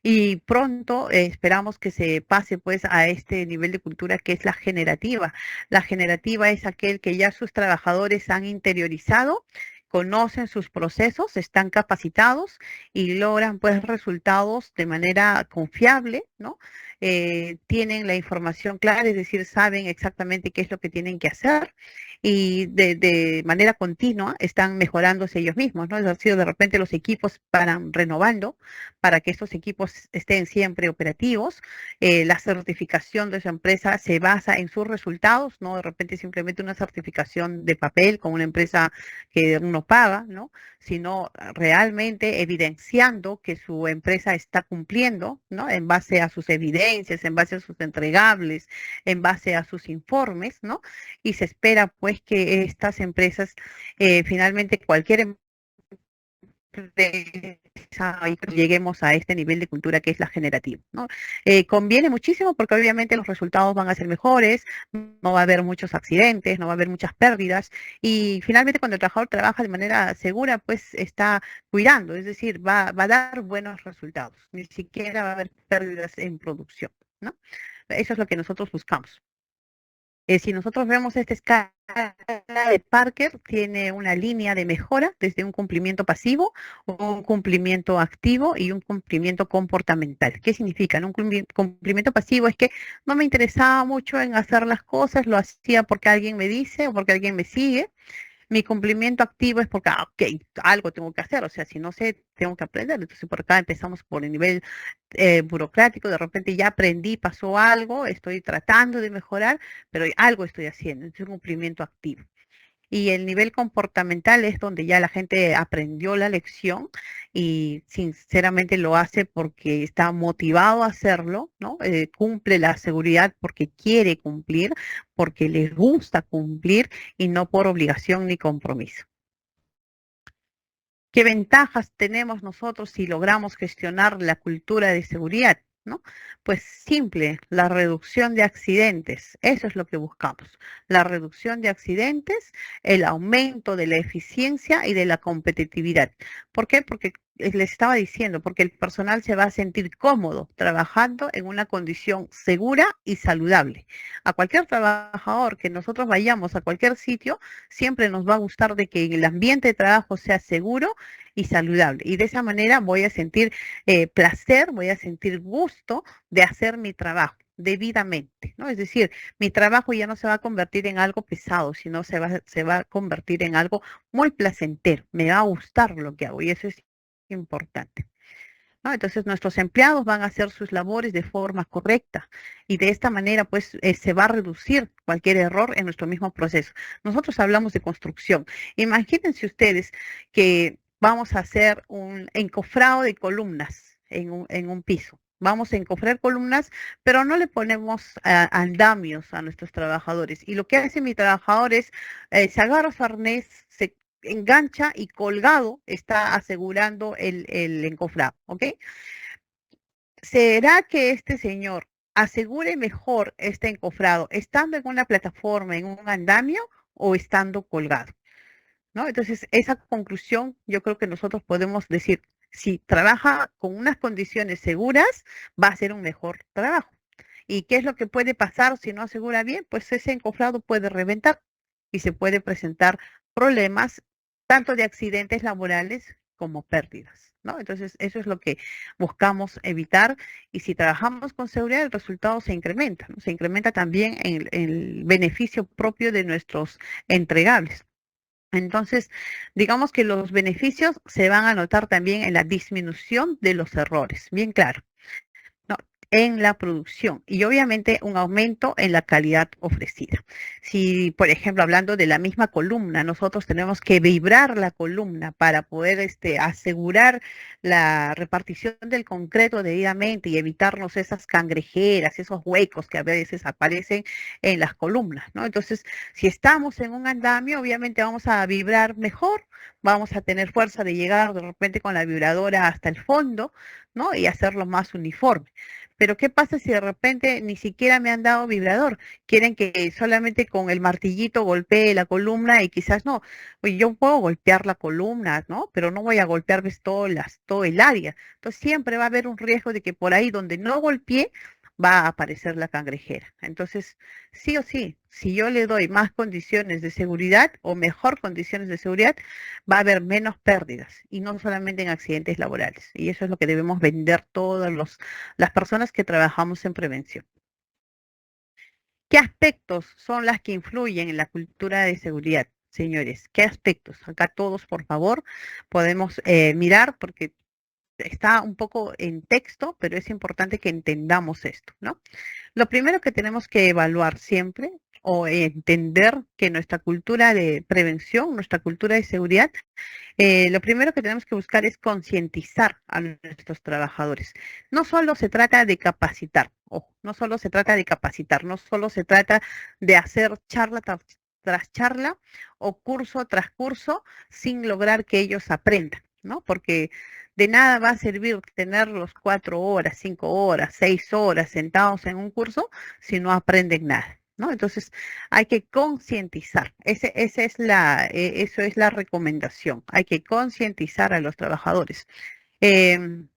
Y pronto esperamos que se pase pues a este nivel de cultura que es la generativa. La generativa es aquel que ya sus trabajadores han interiorizado, conocen sus procesos, están capacitados y logran pues resultados de manera confiable, ¿no? Tienen la información clara, es decir, saben exactamente qué es lo que tienen que hacer y de manera continua están mejorándose ellos mismos, ¿no? Es decir, de repente los equipos van renovando para que estos equipos estén siempre operativos. La certificación de su empresa se basa en sus resultados, no de repente simplemente una certificación de papel con una empresa que uno paga, ¿no? Sino realmente evidenciando que su empresa está cumpliendo, ¿no? En base a sus evidencias, en base a sus entregables, en base a sus informes, ¿no? Y se espera pues que estas empresas finalmente cualquier y lleguemos a este nivel de cultura que es la generativa, ¿no? Conviene muchísimo porque obviamente los resultados van a ser mejores, no va a haber muchos accidentes, no va a haber muchas pérdidas y finalmente cuando el trabajador trabaja de manera segura, pues está cuidando, es decir, va a dar buenos resultados, ni siquiera va a haber pérdidas en producción, ¿no? Eso es lo que nosotros buscamos. Si nosotros vemos esta escala de Parker, tiene una línea de mejora desde un cumplimiento pasivo, un cumplimiento activo y un cumplimiento comportamental. ¿Qué significa? Un cumplimiento pasivo es que no me interesaba mucho en hacer las cosas, lo hacía porque alguien me dice o porque alguien me sigue. Mi cumplimiento activo es porque, ok, algo tengo que hacer, o sea, si no sé, tengo que aprender. Entonces, por acá empezamos por el nivel burocrático, de repente ya aprendí, pasó algo, estoy tratando de mejorar, pero algo estoy haciendo, es un cumplimiento activo. Y el nivel comportamental es donde ya la gente aprendió la lección y sinceramente lo hace porque está motivado a hacerlo, ¿no? Cumple la seguridad porque quiere cumplir, porque le gusta cumplir y no por obligación ni compromiso. ¿Qué ventajas tenemos nosotros si logramos gestionar la cultura de seguridad? ¿No? Pues simple, la reducción de accidentes, eso es lo que buscamos, la reducción de accidentes, el aumento de la eficiencia y de la competitividad. ¿Por qué? Porque les estaba diciendo, porque el personal se va a sentir cómodo trabajando en una condición segura y saludable. A cualquier trabajador que nosotros vayamos a cualquier sitio, siempre nos va a gustar de que el ambiente de trabajo sea seguro y saludable. Y de esa manera voy a sentir placer, voy a sentir gusto de hacer mi trabajo debidamente, ¿no? Es decir, mi trabajo ya no se va a convertir en algo pesado, sino se va a convertir en algo muy placentero. Me va a gustar lo que hago y eso es importante. ¿No? Entonces nuestros empleados van a hacer sus labores de forma correcta y de esta manera pues se va a reducir cualquier error en nuestro mismo proceso. Nosotros hablamos de construcción. Imagínense ustedes que vamos a hacer un encofrado de columnas en un piso. Vamos a encofrar columnas, pero no le ponemos andamios a nuestros trabajadores. Y lo que hace mi trabajador es, se agarra su arnés, se engancha y colgado está asegurando el encofrado, ¿ok? ¿Será que este señor asegure mejor este encofrado estando en una plataforma, en un andamio o estando colgado? ¿No? Entonces, esa conclusión yo creo que nosotros podemos decir, si trabaja con unas condiciones seguras, va a ser un mejor trabajo. ¿Y qué es lo que puede pasar si no asegura bien? Pues ese encofrado puede reventar y se puede presentar problemas tanto de accidentes laborales como pérdidas, ¿no? Entonces, eso es lo que buscamos evitar y si trabajamos con seguridad, el resultado se incrementa, ¿no? Se incrementa también el beneficio propio de nuestros entregables. Entonces, digamos que los beneficios se van a notar también en la disminución de los errores, bien claro. ¿No? En la producción y obviamente un aumento en la calidad ofrecida. Si, por ejemplo, hablando de la misma columna, nosotros tenemos que vibrar la columna para poder asegurar la repartición del concreto debidamente y evitarnos esas cangrejeras, esos huecos que a veces aparecen en las columnas, ¿no? Entonces, si estamos en un andamio, obviamente vamos a vibrar mejor, vamos a tener fuerza de llegar de repente con la vibradora hasta el fondo, ¿no? Y hacerlo más uniforme. Pero ¿qué pasa si de repente ni siquiera me han dado vibrador? Quieren que solamente con el martillito golpee la columna y quizás no. Oye, yo puedo golpear la columna, ¿no? Pero no voy a golpear pues, todo el área. Entonces siempre va a haber un riesgo de que por ahí donde no golpeé va a aparecer la cangrejera. Entonces, sí o sí, si yo le doy más condiciones de seguridad o mejor condiciones de seguridad, va a haber menos pérdidas y no solamente en accidentes laborales. Y eso es lo que debemos vender todas las personas que trabajamos en prevención. ¿Qué aspectos son las que influyen en la cultura de seguridad, señores? ¿Qué aspectos? Acá todos, por favor, podemos mirar porque está un poco en texto, pero es importante que entendamos esto, ¿no? Lo primero que tenemos que evaluar siempre o entender que nuestra cultura de prevención, nuestra cultura de seguridad, lo primero que tenemos que buscar es concientizar a nuestros trabajadores. No solo se trata de capacitar, ojo, no solo se trata de capacitar, no solo se trata de hacer charla tras charla o curso tras curso sin lograr que ellos aprendan, ¿no? Porque de nada va a servir tenerlos 4 horas, 5 horas, 6 horas sentados en un curso si no aprenden nada, ¿no? Entonces hay que concientizar. Eso es la recomendación. Hay que concientizar a los trabajadores. ¿En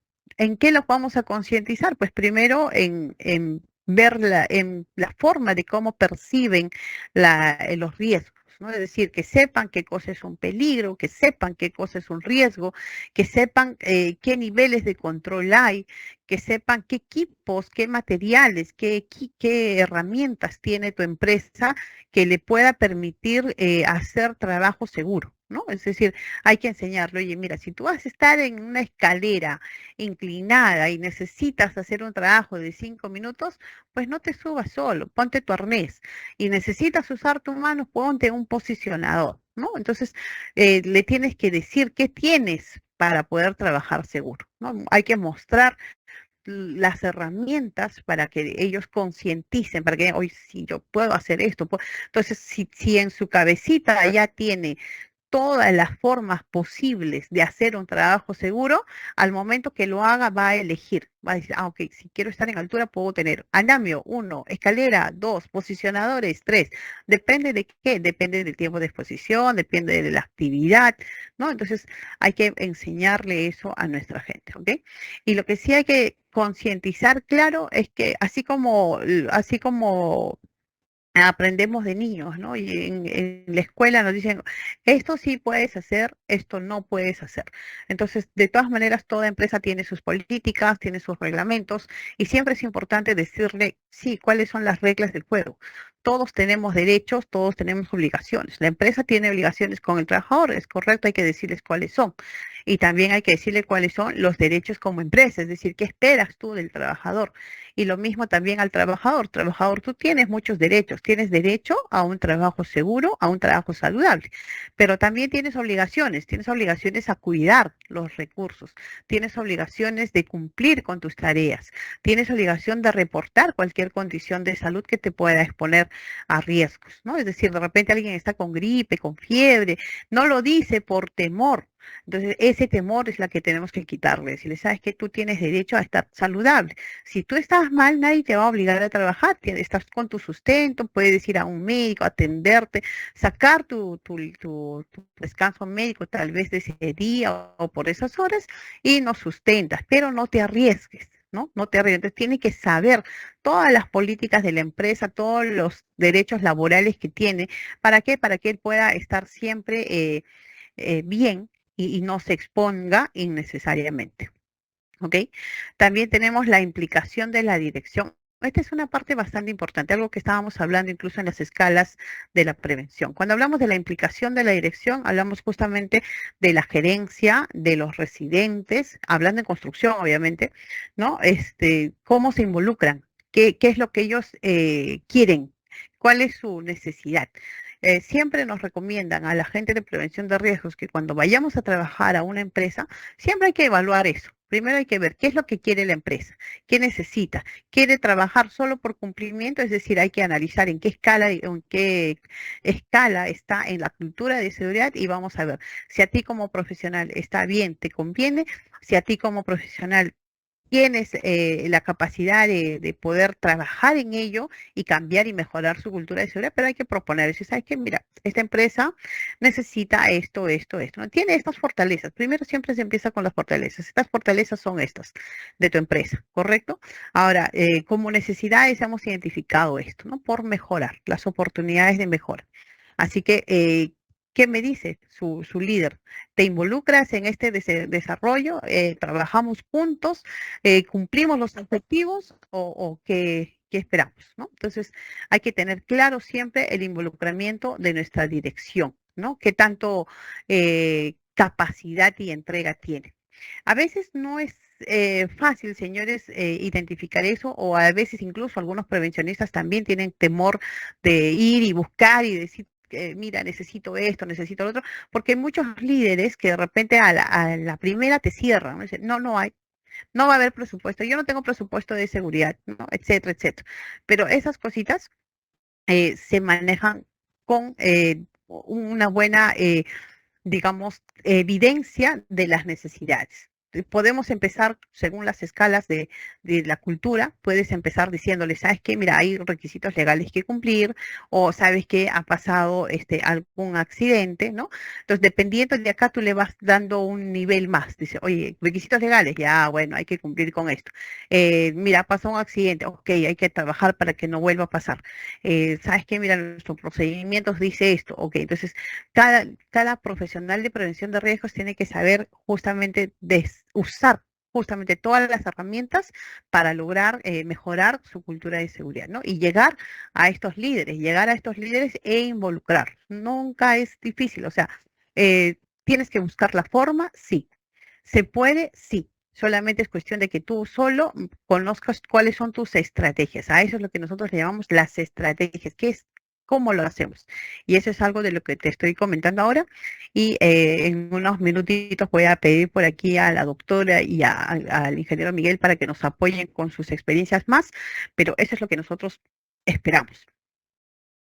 qué los vamos a concientizar? Pues primero en ver en la forma de cómo perciben los riesgos. ¿No? Es decir, que sepan qué cosa es un peligro, que sepan qué cosa es un riesgo, que sepan qué niveles de control hay, que sepan qué equipos, qué materiales, qué herramientas tiene tu empresa que le pueda permitir hacer trabajo seguro. ¿No? Es decir, hay que enseñarle, oye, mira, si tú vas a estar en una escalera inclinada y necesitas hacer un trabajo de 5 minutos, pues no te subas solo, ponte tu arnés. Y necesitas usar tu mano, ponte un posicionador, ¿no? Entonces, le tienes que decir qué tienes para poder trabajar seguro, ¿no? Hay que mostrar las herramientas para que ellos concienticen, para que hoy sí yo puedo hacer esto. Entonces, si en su cabecita ya tiene todas las formas posibles de hacer un trabajo seguro, al momento que lo haga va a elegir, va a decir, ah, ok, si quiero estar en altura puedo tener andamio, 1, escalera, 2, posicionadores, 3, depende de qué, depende del tiempo de exposición, depende de la actividad, ¿no? Entonces hay que enseñarle eso a nuestra gente, ¿ok? Y lo que sí hay que concientizar, claro, es que así como aprendemos de niños, ¿no? Y en la escuela nos dicen, esto sí puedes hacer, esto no puedes hacer. Entonces, de todas maneras, toda empresa tiene sus políticas, tiene sus reglamentos, y siempre es importante decirle, sí, cuáles son las reglas del juego. Todos tenemos derechos, todos tenemos obligaciones. La empresa tiene obligaciones con el trabajador, es correcto, hay que decirles cuáles son. Y también hay que decirle cuáles son los derechos como empresa, es decir, qué esperas tú del trabajador. Y lo mismo también al trabajador. Trabajador, tú tienes muchos derechos. Tienes derecho a un trabajo seguro, a un trabajo saludable, pero también tienes obligaciones. Tienes obligaciones a cuidar los recursos. Tienes obligaciones de cumplir con tus tareas. Tienes obligación de reportar cualquier condición de salud que te pueda exponer a riesgos, ¿no? Es decir, de repente alguien está con gripe, con fiebre, no lo dice por temor. Entonces, ese temor es la que tenemos que quitarle. Si le sabes que tú tienes derecho a estar saludable. Si tú estás mal, nadie te va a obligar a trabajar. Estás con tu sustento, puedes ir a un médico, atenderte, sacar tu descanso médico tal vez de ese día o por esas horas y nos sustentas, pero no te arriesgues. ¿No? No te arriesgues. Tienes que saber todas las políticas de la empresa, todos los derechos laborales que tiene. ¿Para qué? Para que él pueda estar siempre bien y no se exponga innecesariamente. ¿Ok? También tenemos la implicación de la dirección. Esta es una parte bastante importante, algo que estábamos hablando incluso en las escalas de la prevención. Cuando hablamos de la implicación de la dirección, hablamos justamente de la gerencia, de los residentes, hablando en construcción, obviamente, ¿no? Cómo se involucran, qué es lo que ellos quieren, cuál es su necesidad. Siempre nos recomiendan a la gente de prevención de riesgos que cuando vayamos a trabajar a una empresa, siempre hay que evaluar eso. Primero hay que ver qué es lo que quiere la empresa, qué necesita. ¿Quiere trabajar solo por cumplimiento? Es decir, hay que analizar en qué escala está en la cultura de seguridad y vamos a ver si a ti como profesional está bien, te conviene, si a ti como profesional tienes la capacidad de poder trabajar en ello y cambiar y mejorar su cultura de seguridad, pero hay que proponer, decir, ¿sabes qué? Mira, esta empresa necesita esto, esto, esto, ¿no? Tiene estas fortalezas. Primero siempre se empieza con las fortalezas. Estas fortalezas son estas de tu empresa, ¿correcto? Ahora, como necesidades hemos identificado esto, ¿no? Por mejorar, las oportunidades de mejora. Así que, ¿qué me dice su líder? ¿Te involucras en este desarrollo? ¿Trabajamos juntos? ¿Cumplimos los objetivos o qué esperamos? ¿No? Entonces, hay que tener claro siempre el involucramiento de nuestra dirección, ¿no? ¿Qué tanto capacidad y entrega tiene? A veces no es fácil, señores, identificar eso, o a veces incluso algunos prevencionistas también tienen temor de ir y buscar y decir, mira, necesito esto, necesito lo otro, porque hay muchos líderes que de repente a la primera te cierran, ¿no? Dicen, no, no hay, no va a haber presupuesto, yo no tengo presupuesto de seguridad, ¿no? Etcétera, etcétera. Pero esas cositas se manejan con una buena, digamos, evidencia de las necesidades. podemos empezar según las escalas de la cultura, puedes empezar diciéndole, ¿sabes qué? Mira, hay requisitos legales que cumplir, o sabes que ha pasado algún accidente, ¿no? Entonces, dependiendo de acá, tú le vas dando un nivel más. Dice, oye, requisitos legales, ya, bueno, hay que cumplir con esto. Mira, pasó un accidente, ok, hay que trabajar para que no vuelva a pasar. ¿Sabes qué? Mira, nuestros procedimientos dice esto, ok, entonces cada profesional de prevención de riesgos tiene que saber justamente usar justamente todas las herramientas para lograr mejorar su cultura de seguridad, ¿no? Y llegar a estos líderes e involucrar. Nunca es difícil, o sea, tienes que buscar la forma, sí. ¿Se puede? Sí. Solamente es cuestión de que tú solo conozcas cuáles son tus estrategias. A eso es lo que nosotros le llamamos las estrategias, que es cómo lo hacemos. Y eso es algo de lo que te estoy comentando ahora. Y en unos minutitos voy a pedir por aquí a la doctora y al ingeniero Miguel para que nos apoyen con sus experiencias más, pero eso es lo que nosotros esperamos.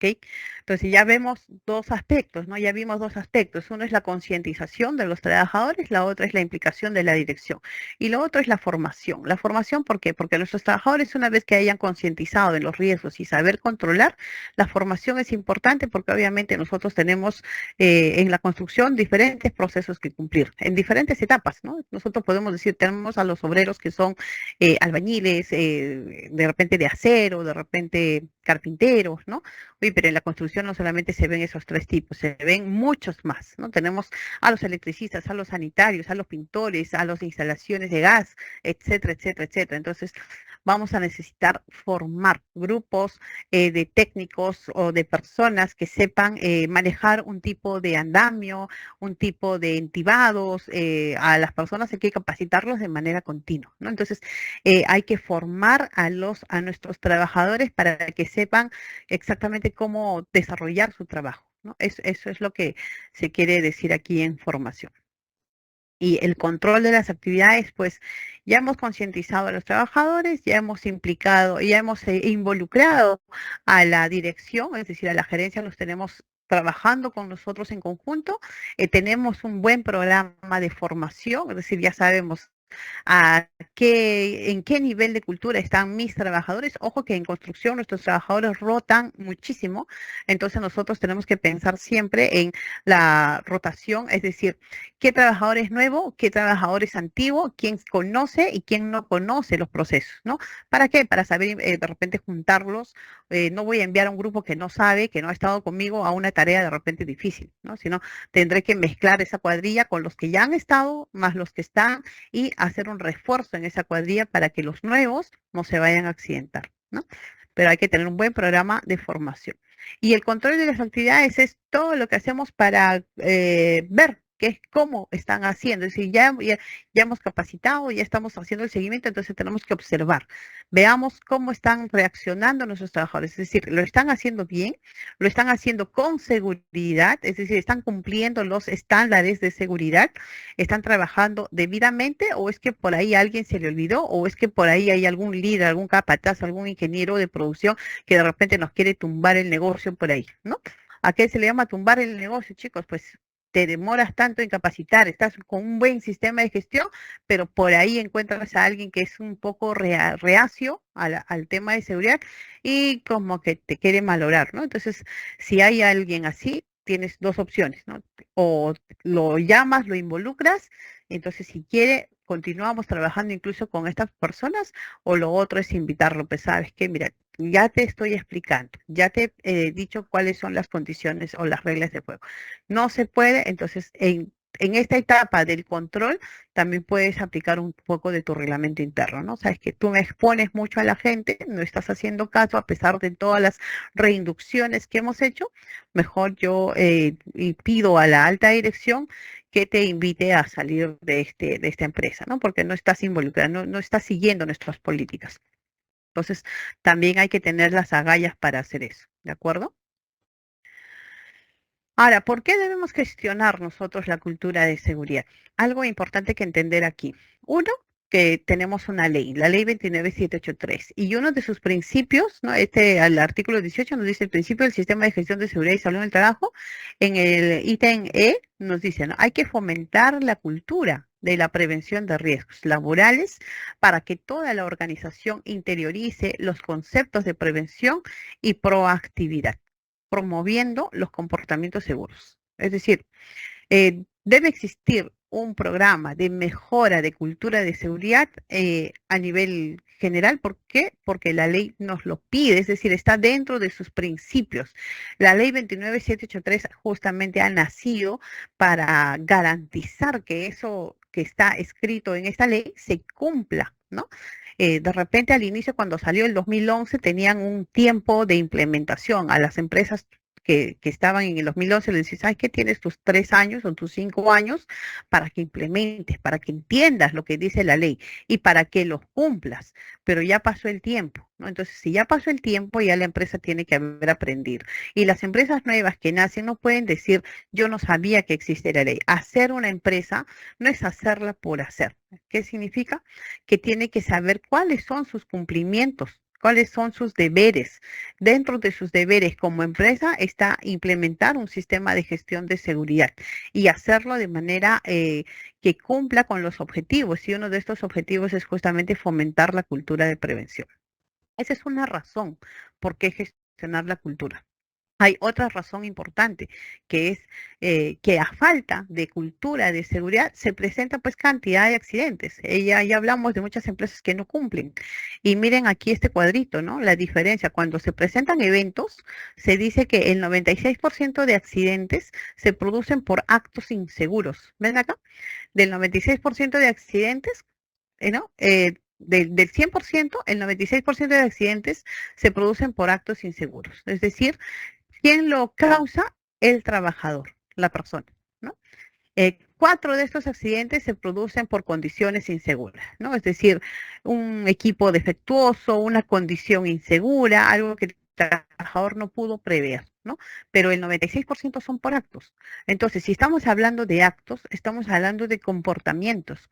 ¿Ok? Entonces ya vemos dos aspectos, ¿no? Ya vimos dos aspectos. Uno es la concientización de los trabajadores, la otra es la implicación de la dirección. Y lo otro es la formación. La formación, ¿por qué? Porque nuestros trabajadores, una vez que hayan concientizado de los riesgos y saber controlar, la formación es importante porque obviamente nosotros tenemos en la construcción diferentes procesos que cumplir, en diferentes etapas, ¿no? Nosotros podemos decir, tenemos a los obreros que son albañiles, de repente de acero, de repente carpinteros, ¿no? Oye, pero en la construcción no solamente se ven esos tres tipos, se ven muchos más, ¿no? Tenemos a los electricistas, a los sanitarios, a los pintores, a las instalaciones de gas, etcétera, etcétera, etcétera. Entonces, vamos a necesitar formar grupos de técnicos o de personas que sepan manejar un tipo de andamio, un tipo de entibados. A las personas hay que capacitarlos de manera continua, ¿no? Entonces, hay que formar a nuestros trabajadores para que sepan exactamente cómo desarrollar su trabajo, ¿no? Eso es lo que se quiere decir aquí en formación. Y el control de las actividades, pues ya hemos concientizado a los trabajadores, ya hemos implicado, ya hemos involucrado a la dirección, es decir, a la gerencia, los tenemos trabajando con nosotros en conjunto, tenemos un buen programa de formación, es decir, ya sabemos en qué nivel de cultura están mis trabajadores. Ojo que en construcción nuestros trabajadores rotan muchísimo, entonces nosotros tenemos que pensar siempre en la rotación, es decir, qué trabajador es nuevo, qué trabajador es antiguo, quién conoce y quién no conoce los procesos, ¿no? ¿Para qué? Para saber de repente juntarlos. No voy a enviar a un grupo que no sabe, que no ha estado conmigo a una tarea de repente difícil, ¿no? Sino tendré que mezclar esa cuadrilla con los que ya han estado, más los que están, y hacer un refuerzo en esa cuadrilla para que los nuevos no se vayan a accidentar, ¿no? Pero hay que tener un buen programa de formación. Y el control de las actividades es todo lo que hacemos para ver qué es cómo están haciendo. Es decir, ya hemos capacitado, ya estamos haciendo el seguimiento, entonces tenemos que observar. Veamos cómo están reaccionando nuestros trabajadores. Es decir, lo están haciendo bien, lo están haciendo con seguridad, es decir, están cumpliendo los estándares de seguridad, están trabajando debidamente, o es que por ahí a alguien se le olvidó, o es que por ahí hay algún líder, algún capataz, algún ingeniero de producción que de repente nos quiere tumbar el negocio por ahí, ¿no? ¿A qué se le llama tumbar el negocio, chicos? Pues te demoras tanto en capacitar, estás con un buen sistema de gestión, pero por ahí encuentras a alguien que es un poco reacio al tema de seguridad y como que te quiere malograr, ¿no? Entonces, si hay alguien así, tienes dos opciones, ¿no? O lo llamas, lo involucras, entonces si quiere, continuamos trabajando incluso con estas personas, o lo otro es invitarlo, pues sabes que, mira, ya te estoy explicando, ya te he dicho cuáles son las condiciones o las reglas de juego. No se puede, entonces en esta etapa del control también puedes aplicar un poco de tu reglamento interno, ¿no? Sabes que tú me expones mucho a la gente, no estás haciendo caso a pesar de todas las reinducciones que hemos hecho, mejor yo y pido a la alta dirección que te invite a salir de esta empresa, ¿no? Porque no estás involucrado, no estás siguiendo nuestras políticas. Entonces, también hay que tener las agallas para hacer eso, ¿de acuerdo? Ahora, ¿por qué debemos gestionar nosotros la cultura de seguridad? Algo importante que entender aquí. Uno, que tenemos una ley, la ley 29783, y uno de sus principios, ¿no? Al artículo 18 nos dice el principio del sistema de gestión de seguridad y salud en el trabajo. En el ítem E nos dice, ¿no? Hay que fomentar la cultura de la prevención de riesgos laborales para que toda la organización interiorice los conceptos de prevención y proactividad, promoviendo los comportamientos seguros. Es decir, debe existir un programa de mejora de cultura de seguridad a nivel general. ¿Por qué? Porque la ley nos lo pide, es decir, está dentro de sus principios. La ley 29783 justamente ha nacido para garantizar que eso que está escrito en esta ley se cumpla, ¿no? De repente al inicio, cuando salió el 2011, tenían un tiempo de implementación. A las empresas que estaban en el 2011, le decís, ¿sabes qué? Tienes tus 3 años o tus 5 años para que implementes, para que entiendas lo que dice la ley y para que los cumplas, pero ya pasó el tiempo, ¿no? Entonces, si ya pasó el tiempo, ya la empresa tiene que haber aprendido. Y las empresas nuevas que nacen no pueden decir, yo no sabía que existe la ley. Hacer una empresa no es hacerla por hacer. ¿Qué significa? Que tiene que saber cuáles son sus cumplimientos, cuáles son sus deberes. Dentro de sus deberes como empresa está implementar un sistema de gestión de seguridad y hacerlo de manera que cumpla con los objetivos. Y uno de estos objetivos es justamente fomentar la cultura de prevención. Esa es una razón por qué gestionar la cultura. Hay otra razón importante, que es que a falta de cultura de seguridad se presenta pues cantidad de accidentes. Ya hablamos de muchas empresas que no cumplen. Y miren aquí este cuadrito, ¿no? La diferencia, cuando se presentan eventos, se dice que el 96% de accidentes se producen por actos inseguros. ¿Ven acá? Del 96% de accidentes, ¿no? Del 100%, el 96% de accidentes se producen por actos inseguros. Es decir, ¿quién lo causa? El trabajador, la persona, ¿no? 4 de estos accidentes se producen por condiciones inseguras, ¿no? Es decir, un equipo defectuoso, una condición insegura, algo que el trabajador no pudo prever, ¿no? Pero el 96% son por actos. Entonces, si estamos hablando de actos, estamos hablando de comportamientos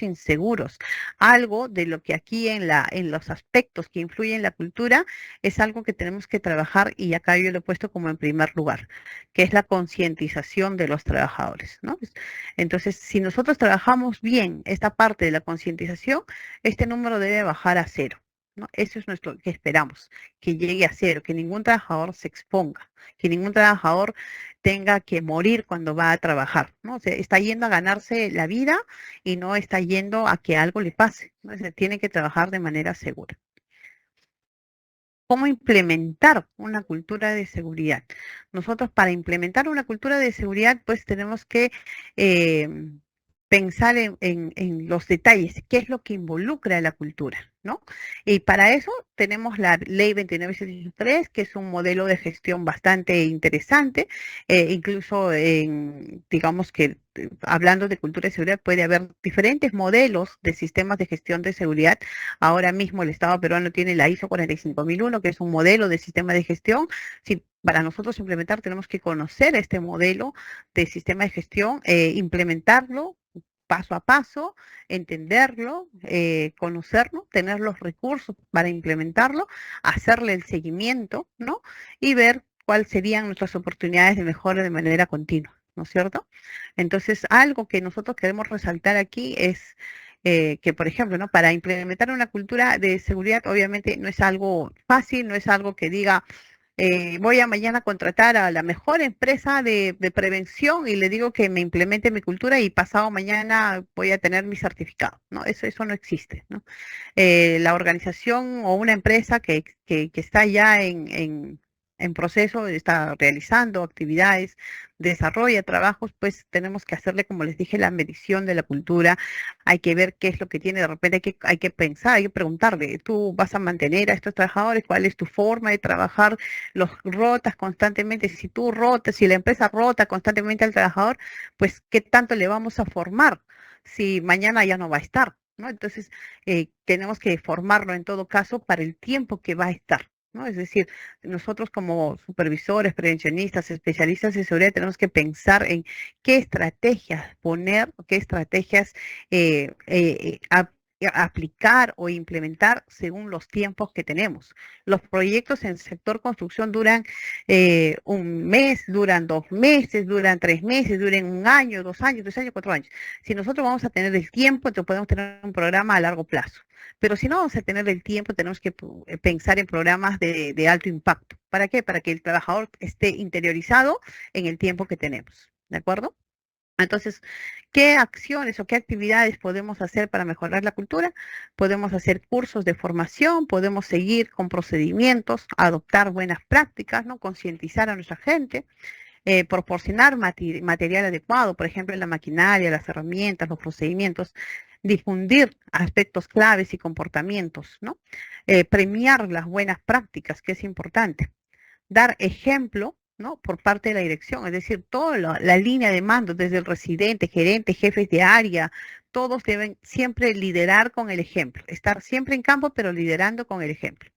inseguros, algo de lo que aquí en los aspectos que influyen en la cultura es algo que tenemos que trabajar, y acá yo lo he puesto como en primer lugar, que es la concientización de los trabajadores, ¿no? Entonces, si nosotros trabajamos bien esta parte de la concientización, este número debe bajar a cero, ¿no? Eso es nuestro que esperamos, que llegue a cero, que ningún trabajador se exponga, que ningún trabajador tenga que morir cuando va a trabajar, ¿no? O sea, está yendo a ganarse la vida y no está yendo a que algo le pase, ¿no? O sea, tiene que trabajar de manera segura. ¿Cómo implementar una cultura de seguridad? Nosotros, para implementar una cultura de seguridad, pues tenemos que eh, pensar en los detalles, qué es lo que involucra la cultura, ¿no? Y para eso tenemos la Ley 29783, que es un modelo de gestión bastante interesante. Incluso digamos que hablando de cultura de seguridad, puede haber diferentes modelos de sistemas de gestión de seguridad. Ahora mismo el Estado peruano tiene la ISO 45001, que es un modelo de sistema de gestión. Si para nosotros implementar, tenemos que conocer este modelo de sistema de gestión, implementarlo paso a paso, entenderlo, conocerlo, tener los recursos para implementarlo, hacerle el seguimiento, ¿no? Y ver cuáles serían nuestras oportunidades de mejora de manera continua, ¿no es cierto? Entonces, algo que nosotros queremos resaltar aquí es que, por ejemplo, ¿no? Para implementar una cultura de seguridad, obviamente no es algo fácil, no es algo que diga, voy a mañana contratar a la mejor empresa de prevención y le digo que me implemente mi cultura y pasado mañana voy a tener mi certificado. No, eso no existe, ¿no? La organización o una empresa que está ya en proceso, está realizando actividades, desarrolla trabajos, pues tenemos que hacerle, como les dije, la medición de la cultura. Hay que ver qué es lo que tiene. De repente hay que pensar, hay que preguntarle, ¿tú vas a mantener a estos trabajadores? ¿Cuál es tu forma de trabajar? Los rotas constantemente. Si tú rotas, si la empresa rota constantemente al trabajador, pues ¿qué tanto le vamos a formar si mañana ya no va a estar? ¿No? Entonces, tenemos que formarlo en todo caso para el tiempo que va a estar, ¿no? Es decir, nosotros como supervisores, prevencionistas, especialistas en seguridad, tenemos que pensar en qué estrategias poner, qué estrategias aplicar o implementar según los tiempos que tenemos. Los proyectos en el sector construcción duran un mes, duran 2 meses, duran 3 meses, duran un año, 2 años, 3 años, 4 años. Si nosotros vamos a tener el tiempo, entonces podemos tener un programa a largo plazo. Pero si no vamos a tener el tiempo, tenemos que pensar en programas de alto impacto. ¿Para qué? Para que el trabajador esté interiorizado en el tiempo que tenemos. ¿De acuerdo? Entonces, ¿qué acciones o qué actividades podemos hacer para mejorar la cultura? Podemos hacer cursos de formación, podemos seguir con procedimientos, adoptar buenas prácticas, ¿no? Concientizar a nuestra gente, proporcionar material adecuado, por ejemplo, la maquinaria, las herramientas, los procedimientos, difundir aspectos claves y comportamientos, ¿no? Premiar las buenas prácticas, que es importante, dar ejemplo, ¿no? Por parte de la dirección, es decir, toda la línea de mando, desde el residente, gerente, jefes de área, todos deben siempre liderar con el ejemplo, estar siempre en campo, pero liderando con el ejemplo.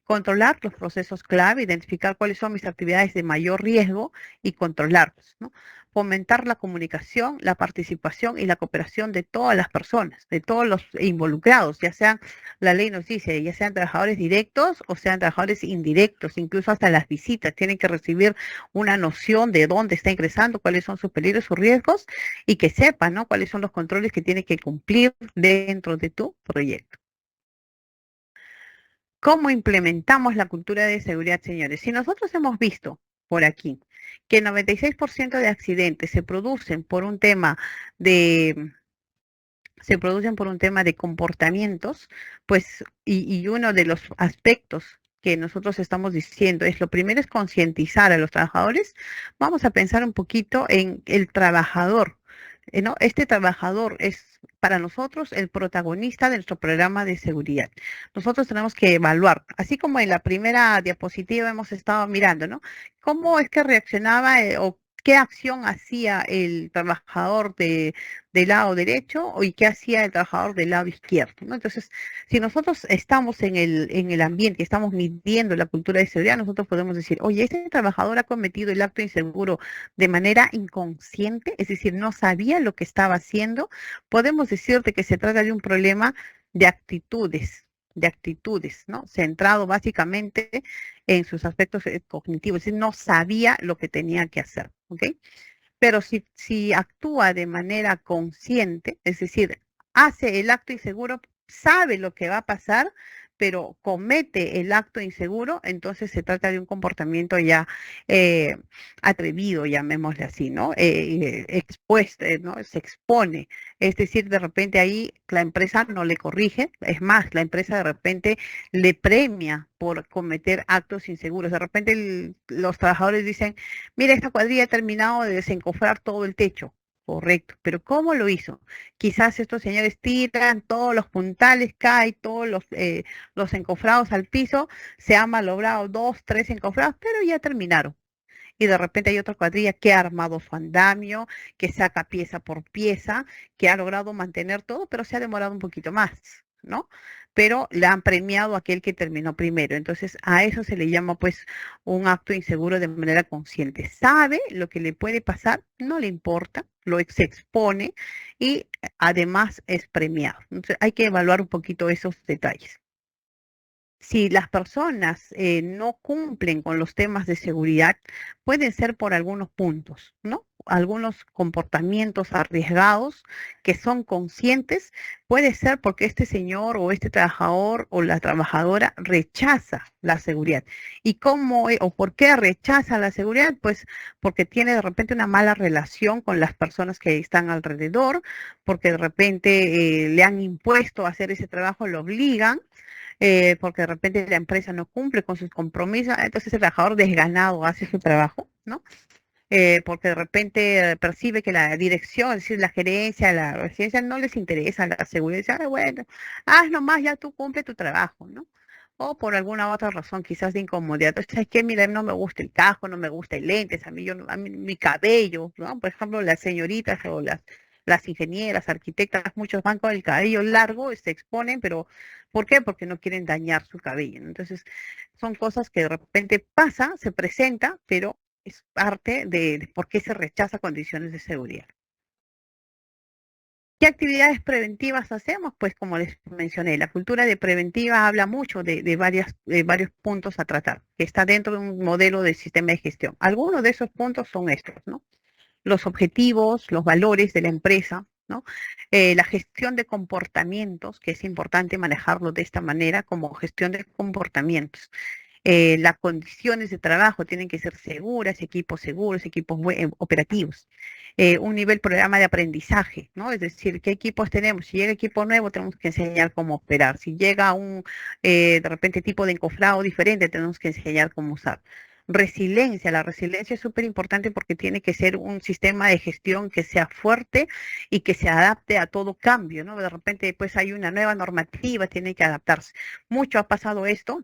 Controlar los procesos clave, identificar cuáles son mis actividades de mayor riesgo y controlarlos, ¿no? Fomentar la comunicación, la participación y la cooperación de todas las personas, de todos los involucrados, ya sean, la ley nos dice, ya sean trabajadores directos o sean trabajadores indirectos, incluso hasta las visitas tienen que recibir una noción de dónde está ingresando, cuáles son sus peligros, sus riesgos y que sepan, ¿no? Cuáles son los controles que tiene que cumplir dentro de tu proyecto. ¿Cómo implementamos la cultura de seguridad, señores? Si nosotros hemos visto por aquí que el 96% de accidentes de, se producen por un tema de comportamientos, pues, y uno de los aspectos que nosotros estamos diciendo es lo primero es concientizar a los trabajadores. Vamos a pensar un poquito en el trabajador, ¿no? Este trabajador es para nosotros el protagonista de nuestro programa de seguridad. Nosotros tenemos que evaluar, así como en la primera diapositiva hemos estado mirando, ¿no? ¿Cómo es que reaccionaba o qué acción hacía el trabajador del lado derecho y qué hacía el trabajador del lado izquierdo, ¿no? Entonces, si nosotros estamos en el ambiente, estamos midiendo la cultura de seguridad, nosotros podemos decir, oye, este trabajador ha cometido el acto inseguro de manera inconsciente, es decir, no sabía lo que estaba haciendo. Podemos decirte que se trata de un problema de actitudes, ¿no? Centrado básicamente en sus aspectos cognitivos, es decir, no sabía lo que tenía que hacer, ¿ok? Pero si actúa de manera consciente, es decir, hace el acto inseguro, sabe lo que va a pasar, pero comete el acto inseguro, entonces se trata de un comportamiento ya eh, atrevido, llamémosle así, ¿no? Expuesto, ¿no? Se expone. Es decir, de repente ahí la empresa no le corrige, es más, la empresa de repente le premia por cometer actos inseguros. De repente los trabajadores dicen, mira, esta cuadrilla ha terminado de desencofrar todo el techo. Correcto, pero ¿cómo lo hizo? Quizás estos señores tiran todos los puntales, caen todos los encofrados al piso, se han malogrado 2, 3 encofrados, pero ya terminaron. Y de repente hay otra cuadrilla que ha armado su andamio, que saca pieza por pieza, que ha logrado mantener todo, pero se ha demorado un poquito más, ¿no? Pero le han premiado a aquel que terminó primero. Entonces, a eso se le llama pues un acto inseguro de manera consciente. Sabe lo que le puede pasar, no le importa, se expone y además es premiado. Entonces, hay que evaluar un poquito esos detalles. Si las personas no cumplen con los temas de seguridad, pueden ser por algunos puntos, ¿no? Algunos comportamientos arriesgados que son conscientes, puede ser porque este señor o este trabajador o la trabajadora rechaza la seguridad. ¿Y cómo o por qué rechaza la seguridad? Pues porque tiene de repente una mala relación con las personas que están alrededor, porque de repente le han impuesto a hacer ese trabajo, lo obligan porque de repente la empresa no cumple con sus compromisos, entonces el trabajador desganado hace su trabajo, ¿no? Porque de repente percibe que la dirección, es decir, la gerencia, la residencia no les interesa la seguridad, dice, "Ah, bueno, haz nomás, ya tú cumple tu trabajo, ¿no? O por alguna otra razón, quizás de incomodidad. Entonces, es que, mira, no me gusta el casco, no me gusta el lentes, a mí, a mí mi cabello, ¿no? Por ejemplo, las señoritas o las ingenieras, arquitectas, muchos van con el cabello largo, se exponen, pero ¿por qué? Porque no quieren dañar su cabello, ¿no? Entonces, son cosas que de repente pasa, se presenta, pero es parte de por qué se rechaza condiciones de seguridad. ¿Qué actividades preventivas hacemos? Pues como les mencioné, la cultura de preventiva habla mucho de varios puntos a tratar, que está dentro de un modelo de sistema de gestión. Algunos de esos puntos son estos, ¿no? Los objetivos, los valores de la empresa, ¿no? La gestión de comportamientos, que es importante manejarlo de esta manera como gestión de comportamientos. Las condiciones de trabajo tienen que ser seguros, equipos operativos. Un nivel programa de aprendizaje, ¿no? Es decir, ¿qué equipos tenemos? Si llega equipo nuevo, tenemos que enseñar cómo operar. Si llega un, de repente, tipo de encofrado diferente, tenemos que enseñar cómo usar. Resiliencia, la resiliencia es súper importante porque tiene que ser un sistema de gestión que sea fuerte y que se adapte a todo cambio, ¿no? De repente, pues hay una nueva normativa, tiene que adaptarse. Mucho ha pasado esto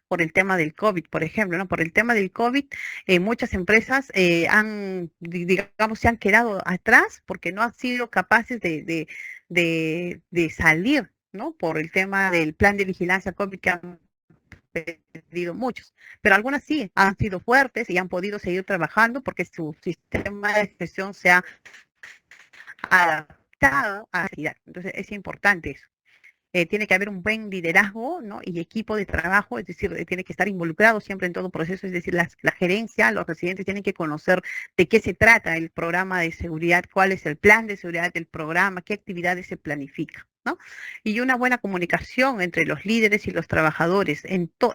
por el tema del COVID, por ejemplo, ¿no? Por el tema del COVID, muchas empresas digamos, se han quedado atrás porque no han sido capaces de salir, ¿no? Por el tema del plan de vigilancia COVID que han pedido muchos, pero algunas sí han sido fuertes y han podido seguir trabajando porque su sistema de gestión se ha adaptado a la realidad. Entonces es importante eso. Tiene que haber un buen liderazgo, ¿no? Y equipo de trabajo, es decir, tiene que estar involucrado siempre en todo proceso, es decir, la gerencia, los residentes tienen que conocer de qué se trata el programa de seguridad, cuál es el plan de seguridad del programa, qué actividades se planifican, ¿no? Y una buena comunicación entre los líderes y los trabajadores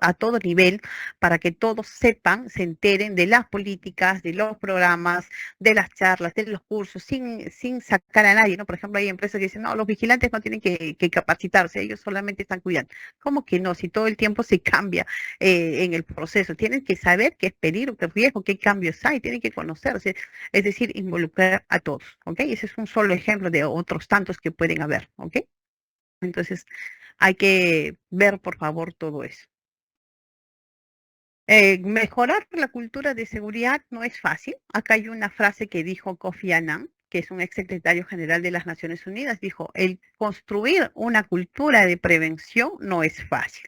a todo nivel para que todos sepan, se enteren de las políticas, de los programas, de las charlas, de los cursos, sin sacar a nadie, ¿no? Por ejemplo, hay empresas que dicen, no, los vigilantes no tienen que capacitarse, ellos solamente están cuidando. ¿Cómo que no? Si todo el tiempo se cambia en el proceso, tienen que saber qué es peligro, qué riesgo, qué cambios hay, tienen que conocerse, es decir, involucrar a todos, ¿ok? Ese es un solo ejemplo de otros tantos que pueden haber, ¿ok? Entonces, hay que ver, por favor, todo eso. Mejorar la cultura de seguridad no es fácil. Acá hay una frase que dijo Kofi Annan, que es un ex secretario general de las Naciones Unidas, dijo, el construir una cultura de prevención no es fácil.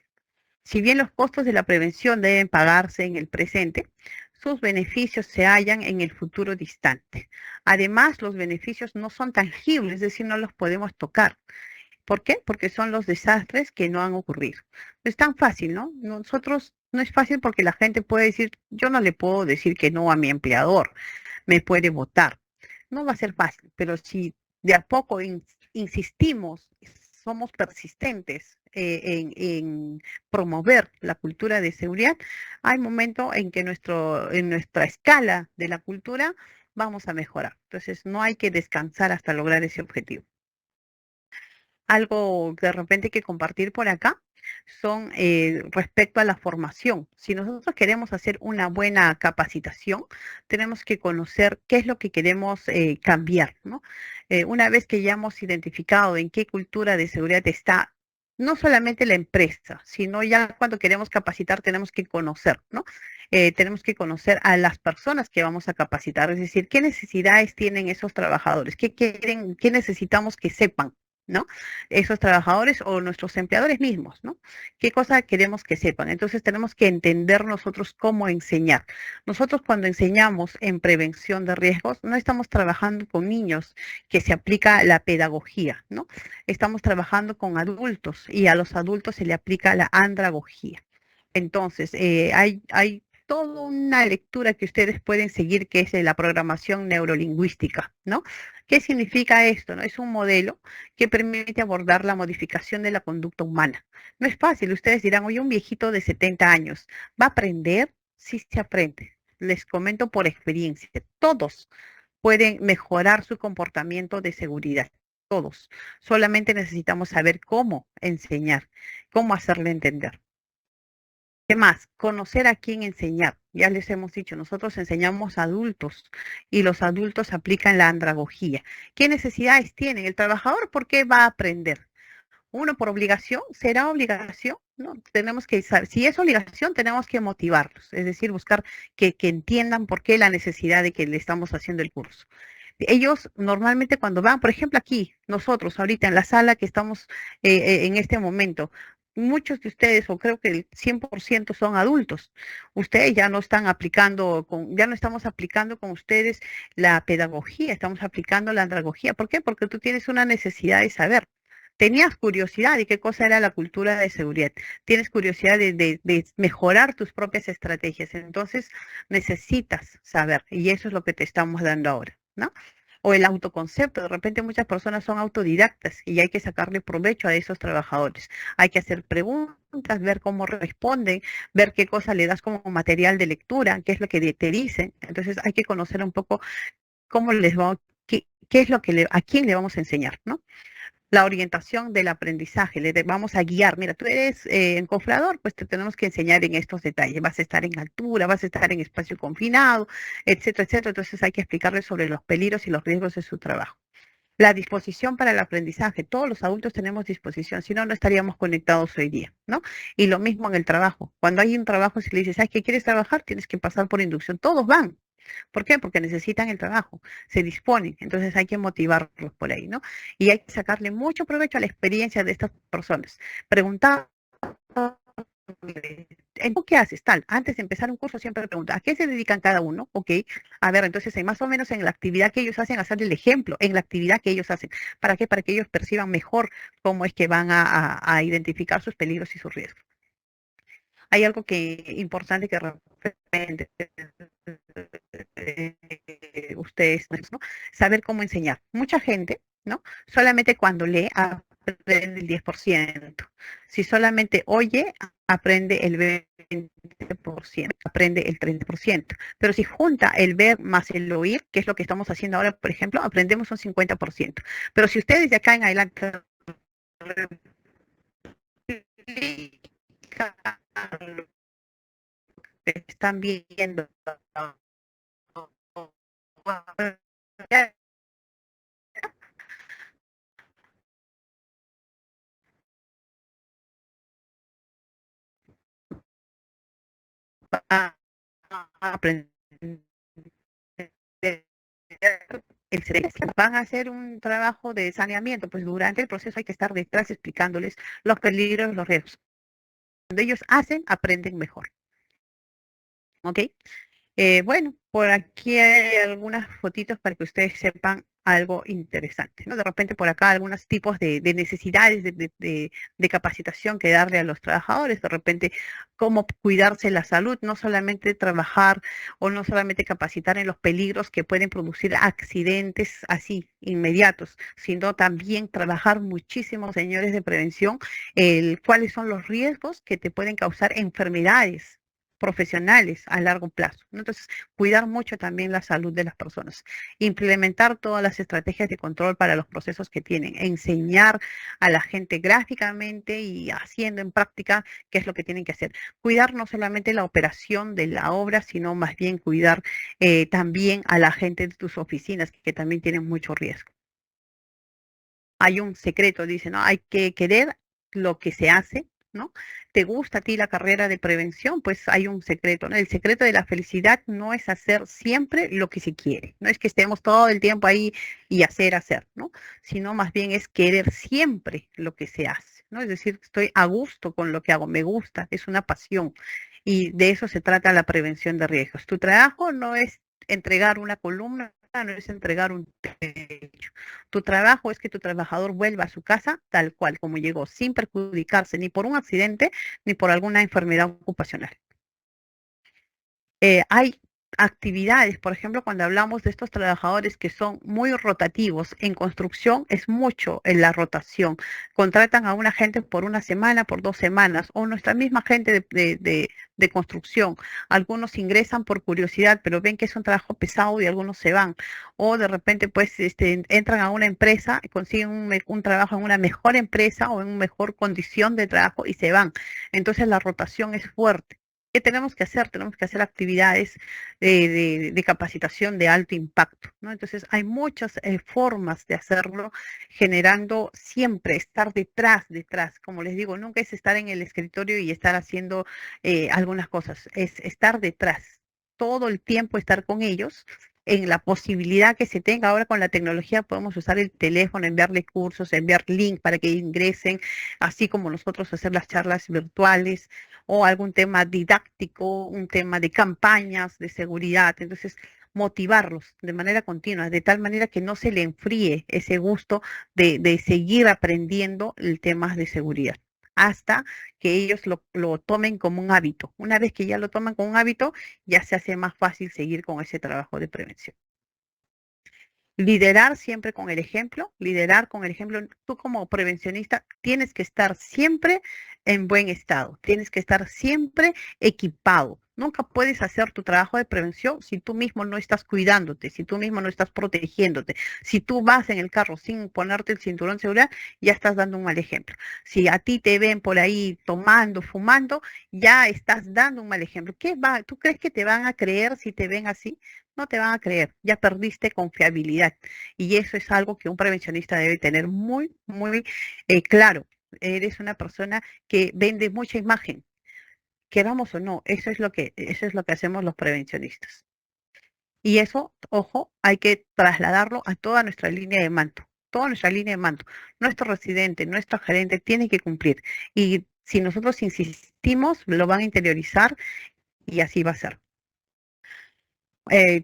Si bien los costos de la prevención deben pagarse en el presente, sus beneficios se hallan en el futuro distante. Además, los beneficios no son tangibles, es decir, no los podemos tocar. ¿Por qué? Porque son los desastres que no han ocurrido. No es tan fácil, ¿no? Nosotros no es fácil porque la gente puede decir, yo no le puedo decir que no a mi empleador, me puede votar. No va a ser fácil, pero si de a poco insistimos, somos persistentes en promover la cultura de seguridad, hay momentos en que en nuestra escala de la cultura vamos a mejorar. Entonces, no hay que descansar hasta lograr ese objetivo. Algo de repente que compartir por acá son respecto a la formación. Si nosotros queremos hacer una buena capacitación, tenemos que conocer qué es lo que queremos cambiar, ¿no? Una vez que ya hemos identificado en qué cultura de seguridad está, no solamente la empresa, sino ya cuando queremos capacitar tenemos que conocer, ¿no? Tenemos que conocer a las personas que vamos a capacitar, es decir, qué necesidades tienen esos trabajadores, qué quieren, qué necesitamos que sepan, ¿no? Esos trabajadores o nuestros empleadores mismos, ¿no? ¿Qué cosa queremos que sepan? Entonces tenemos que entender nosotros cómo enseñar. Nosotros cuando enseñamos en prevención de riesgos, no estamos trabajando con niños que se aplica la pedagogía, ¿no? Estamos trabajando con adultos y a los adultos se le aplica la andragogía. Entonces, hay toda una lectura que ustedes pueden seguir que es la programación neurolingüística, ¿no? ¿Qué significa esto? ¿No? Es un modelo que permite abordar la modificación de la conducta humana. No es fácil, ustedes dirán, oye, un viejito de 70 años, ¿va a aprender? Sí, se aprende. Les comento por experiencia, todos pueden mejorar su comportamiento de seguridad, todos. Solamente necesitamos saber cómo enseñar, cómo hacerle entender. ¿Qué más? Conocer a quién enseñar. Ya les hemos dicho, nosotros enseñamos a adultos y los adultos aplican la andragogía. ¿Qué necesidades tiene el trabajador? ¿Por qué va a aprender? Uno por obligación, ¿será obligación? No, tenemos que saber, si es obligación, tenemos que motivarlos, es decir, buscar que entiendan por qué la necesidad de que le estamos haciendo el curso. Ellos normalmente cuando van, por ejemplo aquí, nosotros ahorita en la sala que estamos en este momento, muchos de ustedes, o creo que el 100% son adultos. Ustedes ya no están aplicando, ya no estamos aplicando con ustedes la pedagogía, estamos aplicando la andragogía. ¿Por qué? Porque tú tienes una necesidad de saber. Tenías curiosidad de qué cosa era la cultura de seguridad. Tienes curiosidad de mejorar tus propias estrategias. Entonces necesitas saber y eso es lo que te estamos dando ahora, ¿no? O el autoconcepto. De repente muchas personas son autodidactas y hay que sacarle provecho a esos trabajadores. Hay que hacer preguntas, ver cómo responden, ver qué cosa le das como material de lectura, qué es lo que te dicen. Entonces hay que conocer un poco cómo les va, qué es lo que a quién le vamos a enseñar, ¿no? La orientación del aprendizaje, vamos a guiar. Mira, tú eres encofrador, pues te tenemos que enseñar en estos detalles. Vas a estar en altura, vas a estar en espacio confinado, etcétera, etcétera. Entonces hay que explicarles sobre los peligros y los riesgos de su trabajo. La disposición para el aprendizaje. Todos los adultos tenemos disposición, si no, no estaríamos conectados hoy día, ¿no? Y lo mismo en el trabajo. Cuando hay un trabajo, si le dices, ¿sabes qué quieres trabajar? Tienes que pasar por inducción. Todos van. ¿Por qué? Porque necesitan el trabajo, se disponen, entonces hay que motivarlos por ahí, ¿no? Y hay que sacarle mucho provecho a la experiencia de estas personas. Preguntar, ¿tú qué haces? Tal, antes de empezar un curso siempre pregunta, ¿a qué se dedican cada uno? Ok, a ver, entonces más o menos en la actividad que ellos hacen, hacer el ejemplo en la actividad que ellos hacen. ¿Para qué? Para que ellos perciban mejor cómo es que van a identificar sus peligros y sus riesgos. Hay algo que importante que repente ustedes, ¿no? Saber cómo enseñar. Mucha gente, ¿no? Solamente cuando lee aprende el 10%. Si solamente oye, aprende el 20%, aprende el 30%. Pero si junta el ver más el oír, que es lo que estamos haciendo ahora, por ejemplo, aprendemos un 50%. Pero si ustedes de acá en adelante están viendo a aprender el cerebro. Van a hacer un trabajo de saneamiento, pues durante el proceso hay que estar detrás explicándoles los peligros, los riesgos. Cuando ellos hacen, aprenden mejor. ¿Ok? Bueno, por aquí hay algunas fotitos para que ustedes sepan algo interesante, ¿no? De repente por acá algunos tipos de necesidades de capacitación que darle a los trabajadores, de repente cómo cuidarse la salud, no solamente trabajar o no solamente capacitar en los peligros que pueden producir accidentes así inmediatos, sino también trabajar muchísimo, señores, de prevención, cuáles son los riesgos que te pueden causar enfermedades profesionales a largo plazo, ¿no? Entonces, cuidar mucho también la salud de las personas, implementar todas las estrategias de control para los procesos que tienen, enseñar a la gente gráficamente y haciendo en práctica qué es lo que tienen que hacer. Cuidar no solamente la operación de la obra, sino más bien cuidar también a la gente de tus oficinas, que también tienen mucho riesgo. Hay un secreto, dice, ¿no? Hay que querer lo que se hace, ¿no? ¿Te gusta a ti la carrera de prevención? Pues hay un secreto, ¿no? El secreto de la felicidad no es hacer siempre lo que se quiere, no es que estemos todo el tiempo ahí y hacer, ¿no? Sino más bien es querer siempre lo que se hace, ¿no? Es decir, estoy a gusto con lo que hago, me gusta, es una pasión. Y de eso se trata la prevención de riesgos. Tu trabajo no es entregar una columna, no es entregar un techo. Tu trabajo es que tu trabajador vuelva a su casa tal cual como llegó, sin perjudicarse ni por un accidente ni por alguna enfermedad ocupacional. Hay actividades, por ejemplo, cuando hablamos de estos trabajadores que son muy rotativos, en construcción es mucho en la rotación. Contratan a una gente por una semana, por 2 semanas, o nuestra misma gente de construcción. Algunos ingresan por curiosidad, pero ven que es un trabajo pesado y algunos se van. O de repente, pues, entran a una empresa, consiguen un trabajo en una mejor empresa o en una mejor condición de trabajo y se van. Entonces la rotación es fuerte. ¿Qué tenemos que hacer? Tenemos que hacer actividades de capacitación de alto impacto, ¿no? Entonces, hay muchas formas de hacerlo, generando siempre estar detrás. Como les digo, nunca es estar en el escritorio y estar haciendo algunas cosas, es estar detrás, todo el tiempo estar con ellos en la posibilidad que se tenga ahora con la tecnología, podemos usar el teléfono, enviarle cursos, enviar link para que ingresen, así como nosotros hacer las charlas virtuales o algún tema didáctico, un tema de campañas de seguridad. Entonces, motivarlos de manera continua, de tal manera que no se le enfríe ese gusto de seguir aprendiendo el tema de seguridad, hasta que ellos lo tomen como un hábito. Una vez que ya lo toman como un hábito, ya se hace más fácil seguir con ese trabajo de prevención. Liderar siempre con el ejemplo, liderar con el ejemplo. Tú como prevencionista tienes que estar siempre en buen estado, tienes que estar siempre equipado. Nunca puedes hacer tu trabajo de prevención si tú mismo no estás cuidándote, si tú mismo no estás protegiéndote. Si tú vas en el carro sin ponerte el cinturón de seguridad, ya estás dando un mal ejemplo. Si a ti te ven por ahí tomando, fumando, ya estás dando un mal ejemplo. ¿Tú crees que te van a creer si te ven así? No te van a creer, ya perdiste confiabilidad. Y eso es algo que un prevencionista debe tener muy, muy claro. Eres una persona que vende mucha imagen, queramos o no, eso es lo que hacemos los prevencionistas. Y eso, ojo, hay que trasladarlo a toda nuestra línea de mando, toda nuestra línea de mando. Nuestro residente, nuestro gerente tiene que cumplir. Y si nosotros insistimos, lo van a interiorizar y así va a ser.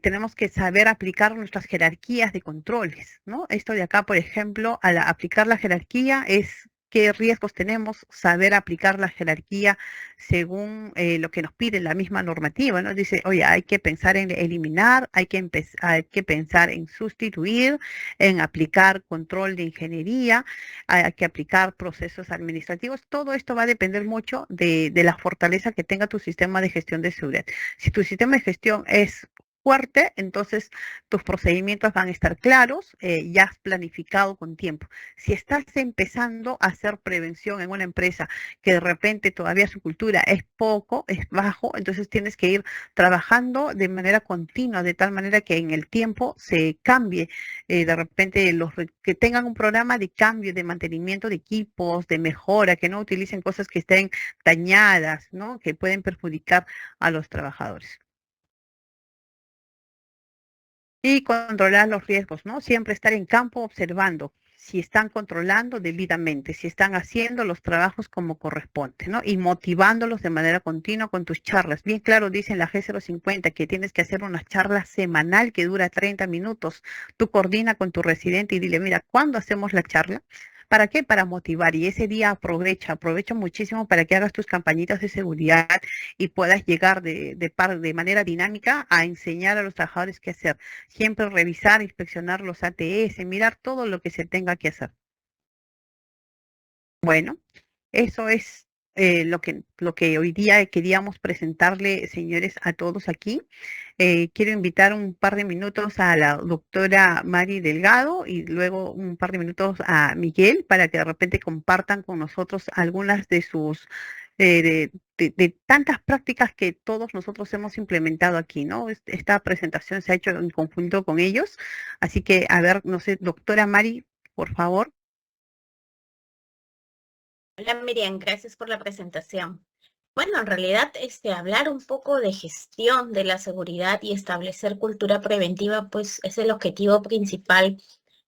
Tenemos que saber aplicar nuestras jerarquías de controles, ¿no? Esto de acá, por ejemplo, al aplicar la jerarquía es qué riesgos tenemos, saber aplicar la jerarquía según lo que nos pide la misma normativa, ¿no? Dice, oye, hay que pensar en eliminar, hay que pensar en sustituir, en aplicar control de ingeniería, hay que aplicar procesos administrativos. Todo esto va a depender mucho de la fortaleza que tenga tu sistema de gestión de seguridad. Si tu sistema de gestión es fuerte, entonces tus procedimientos van a estar claros, ya has planificado con tiempo. Si estás empezando a hacer prevención en una empresa que de repente todavía su cultura es poco, es bajo, entonces tienes que ir trabajando de manera continua, de tal manera que en el tiempo se cambie, de repente que tengan un programa de cambio, de mantenimiento de equipos, de mejora, que no utilicen cosas que estén dañadas, ¿no? Que pueden perjudicar a los trabajadores. Y controlar los riesgos, ¿no? Siempre estar en campo observando si están controlando debidamente, si están haciendo los trabajos como corresponde, ¿no? Y motivándolos de manera continua con tus charlas. Bien claro, dice en la G050 que tienes que hacer una charla semanal que dura 30 minutos. Tú coordina con tu residente y dile, mira, ¿cuándo hacemos la charla? ¿Para qué? Para motivar. Y ese día aprovecha muchísimo para que hagas tus campañitas de seguridad y puedas llegar de manera dinámica a enseñar a los trabajadores qué hacer. Siempre revisar, inspeccionar los ATS, mirar todo lo que se tenga que hacer. Bueno, eso es lo que hoy día queríamos presentarle, señores, a todos aquí. Quiero invitar un par de minutos a la doctora Mari Delgado y luego un par de minutos a Miguel para que de repente compartan con nosotros algunas de sus de tantas prácticas que todos nosotros hemos implementado aquí, ¿no? Esta presentación se ha hecho en conjunto con ellos. Así que, a ver, no sé, doctora Mari, por favor. Hola Miriam, gracias por la presentación. Bueno, en realidad, hablar un poco de gestión de la seguridad y establecer cultura preventiva, pues es el objetivo principal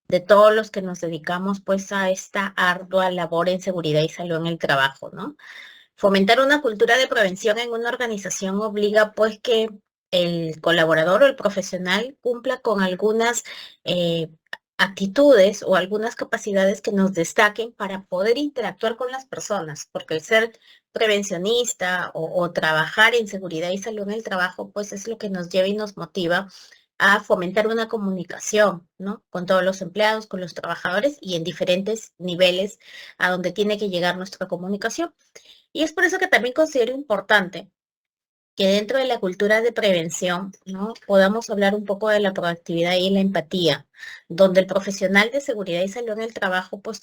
de todos los que nos dedicamos pues a esta ardua labor en seguridad y salud en el trabajo, ¿no? Fomentar una cultura de prevención en una organización obliga pues que el colaborador o el profesional cumpla con algunas eh, actitudes o algunas capacidades que nos destaquen para poder interactuar con las personas, porque el ser prevencionista o trabajar en seguridad y salud en el trabajo, pues es lo que nos lleva y nos motiva a fomentar una comunicación, ¿no? Con todos los empleados, con los trabajadores y en diferentes niveles a donde tiene que llegar nuestra comunicación. Y es por eso que también considero importante que dentro de la cultura de prevención, ¿no? Podamos hablar un poco de la proactividad y la empatía, donde el profesional de seguridad y salud en el trabajo pues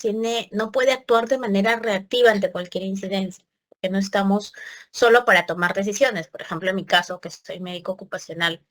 no puede actuar de manera reactiva ante cualquier incidencia, que no estamos solo para tomar decisiones. Por ejemplo, en mi caso, que soy médico ocupacional,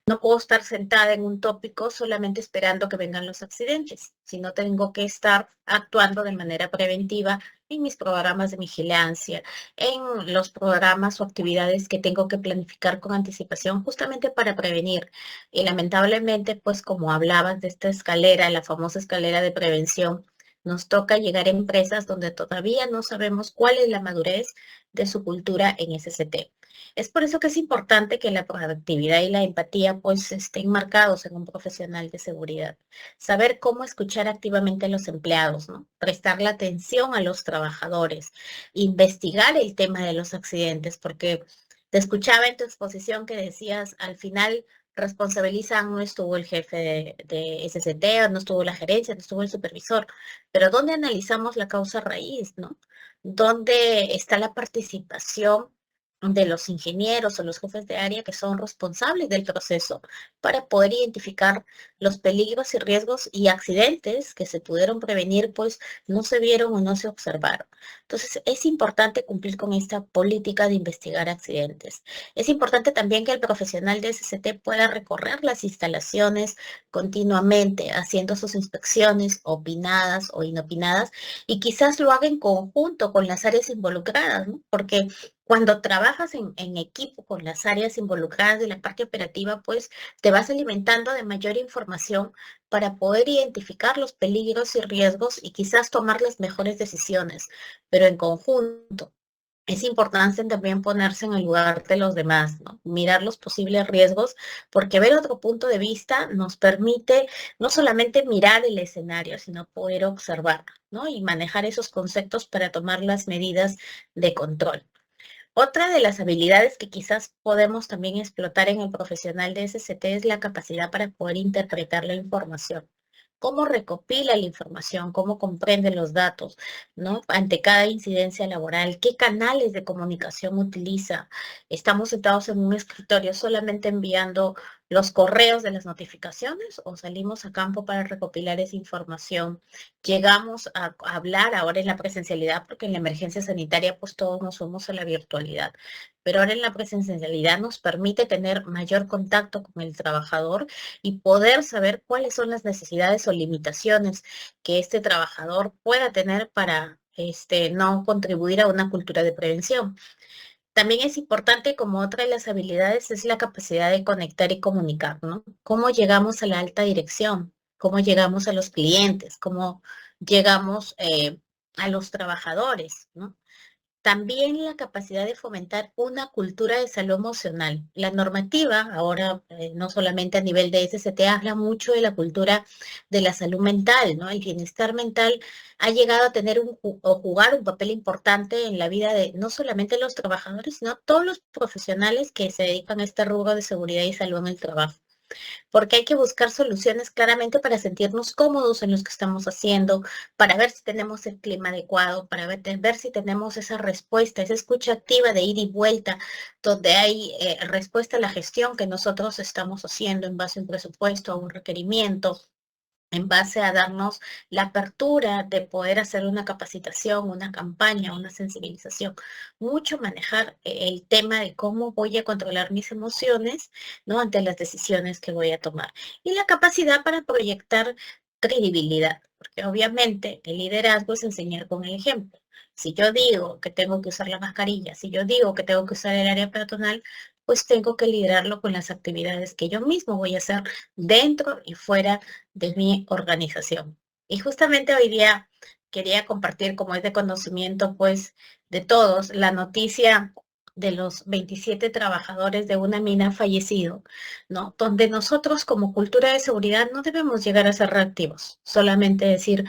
No puedo estar sentada en un tópico solamente esperando que vengan los accidentes, sino tengo que estar actuando de manera preventiva en mis programas de vigilancia, en los programas o actividades que tengo que planificar con anticipación justamente para prevenir. Y lamentablemente, pues como hablabas de esta escalera, la famosa escalera de prevención, nos toca llegar a empresas donde todavía no sabemos cuál es la madurez de su cultura en SCT. Es por eso que es importante que la proactividad y la empatía pues estén marcados en un profesional de seguridad. Saber cómo escuchar activamente a los empleados, ¿no? Prestar la atención a los trabajadores, investigar el tema de los accidentes, porque te escuchaba en tu exposición que decías al final responsabilizan, no estuvo el jefe de SCT, no estuvo la gerencia, no estuvo el supervisor, pero ¿dónde analizamos la causa raíz, no? ¿Dónde está la participación de los ingenieros o los jefes de área que son responsables del proceso para poder identificar los peligros y riesgos y accidentes que se pudieron prevenir, pues no se vieron o no se observaron? Entonces, es importante cumplir con esta política de investigar accidentes. Es importante también que el profesional de SCT pueda recorrer las instalaciones continuamente, haciendo sus inspecciones opinadas o inopinadas, y quizás lo haga en conjunto con las áreas involucradas, ¿no? Porque cuando trabajas en equipo con las áreas involucradas de la parte operativa, pues te vas alimentando de mayor información para poder identificar los peligros y riesgos y quizás tomar las mejores decisiones, pero en conjunto. Es importante también ponerse en el lugar de los demás, ¿no? Mirar los posibles riesgos, porque ver otro punto de vista nos permite no solamente mirar el escenario, sino poder observar, ¿no? Y manejar esos conceptos para tomar las medidas de control. Otra de las habilidades que quizás podemos también explotar en el profesional de SCT es la capacidad para poder interpretar la información. Cómo recopila la información, cómo comprende los datos, ¿no? Ante cada incidencia laboral, qué canales de comunicación utiliza. Estamos sentados en un escritorio solamente enviando los correos de las notificaciones o salimos a campo para recopilar esa información. Llegamos a hablar ahora en la presencialidad, porque en la emergencia sanitaria pues todos nos fuimos a la virtualidad, pero ahora en la presencialidad nos permite tener mayor contacto con el trabajador y poder saber cuáles son las necesidades o limitaciones que este trabajador pueda tener para no contribuir a una cultura de prevención. También es importante, como otra de las habilidades, es la capacidad de conectar y comunicar, ¿no? ¿Cómo llegamos a la alta dirección? ¿Cómo llegamos a los clientes? ¿Cómo llegamos a los trabajadores, ¿no? También la capacidad de fomentar una cultura de salud emocional. La normativa, ahora no solamente a nivel de SCT, habla mucho de la cultura de la salud mental, ¿no? El bienestar mental ha llegado a tener o jugar un papel importante en la vida de no solamente los trabajadores, sino todos los profesionales que se dedican a este rubro de seguridad y salud en el trabajo, porque hay que buscar soluciones claramente para sentirnos cómodos en lo que estamos haciendo, para ver si tenemos el clima adecuado, para ver si tenemos esa respuesta, esa escucha activa de ida y vuelta, donde hay respuesta a la gestión que nosotros estamos haciendo en base a un presupuesto, a un requerimiento, en base a darnos la apertura de poder hacer una capacitación, una campaña, una sensibilización. Mucho manejar el tema de cómo voy a controlar mis emociones, ¿no? Ante las decisiones que voy a tomar. Y la capacidad para proyectar credibilidad, porque obviamente el liderazgo es enseñar con el ejemplo. Si yo digo que tengo que usar la mascarilla, si yo digo que tengo que usar el área peatonal, pues tengo que liderarlo con las actividades que yo mismo voy a hacer dentro y fuera de mi organización. Y justamente hoy día quería compartir, como es de conocimiento, pues, de todos, la noticia de los 27 trabajadores de una mina fallecido, ¿no? Donde nosotros como cultura de seguridad no debemos llegar a ser reactivos, solamente decir,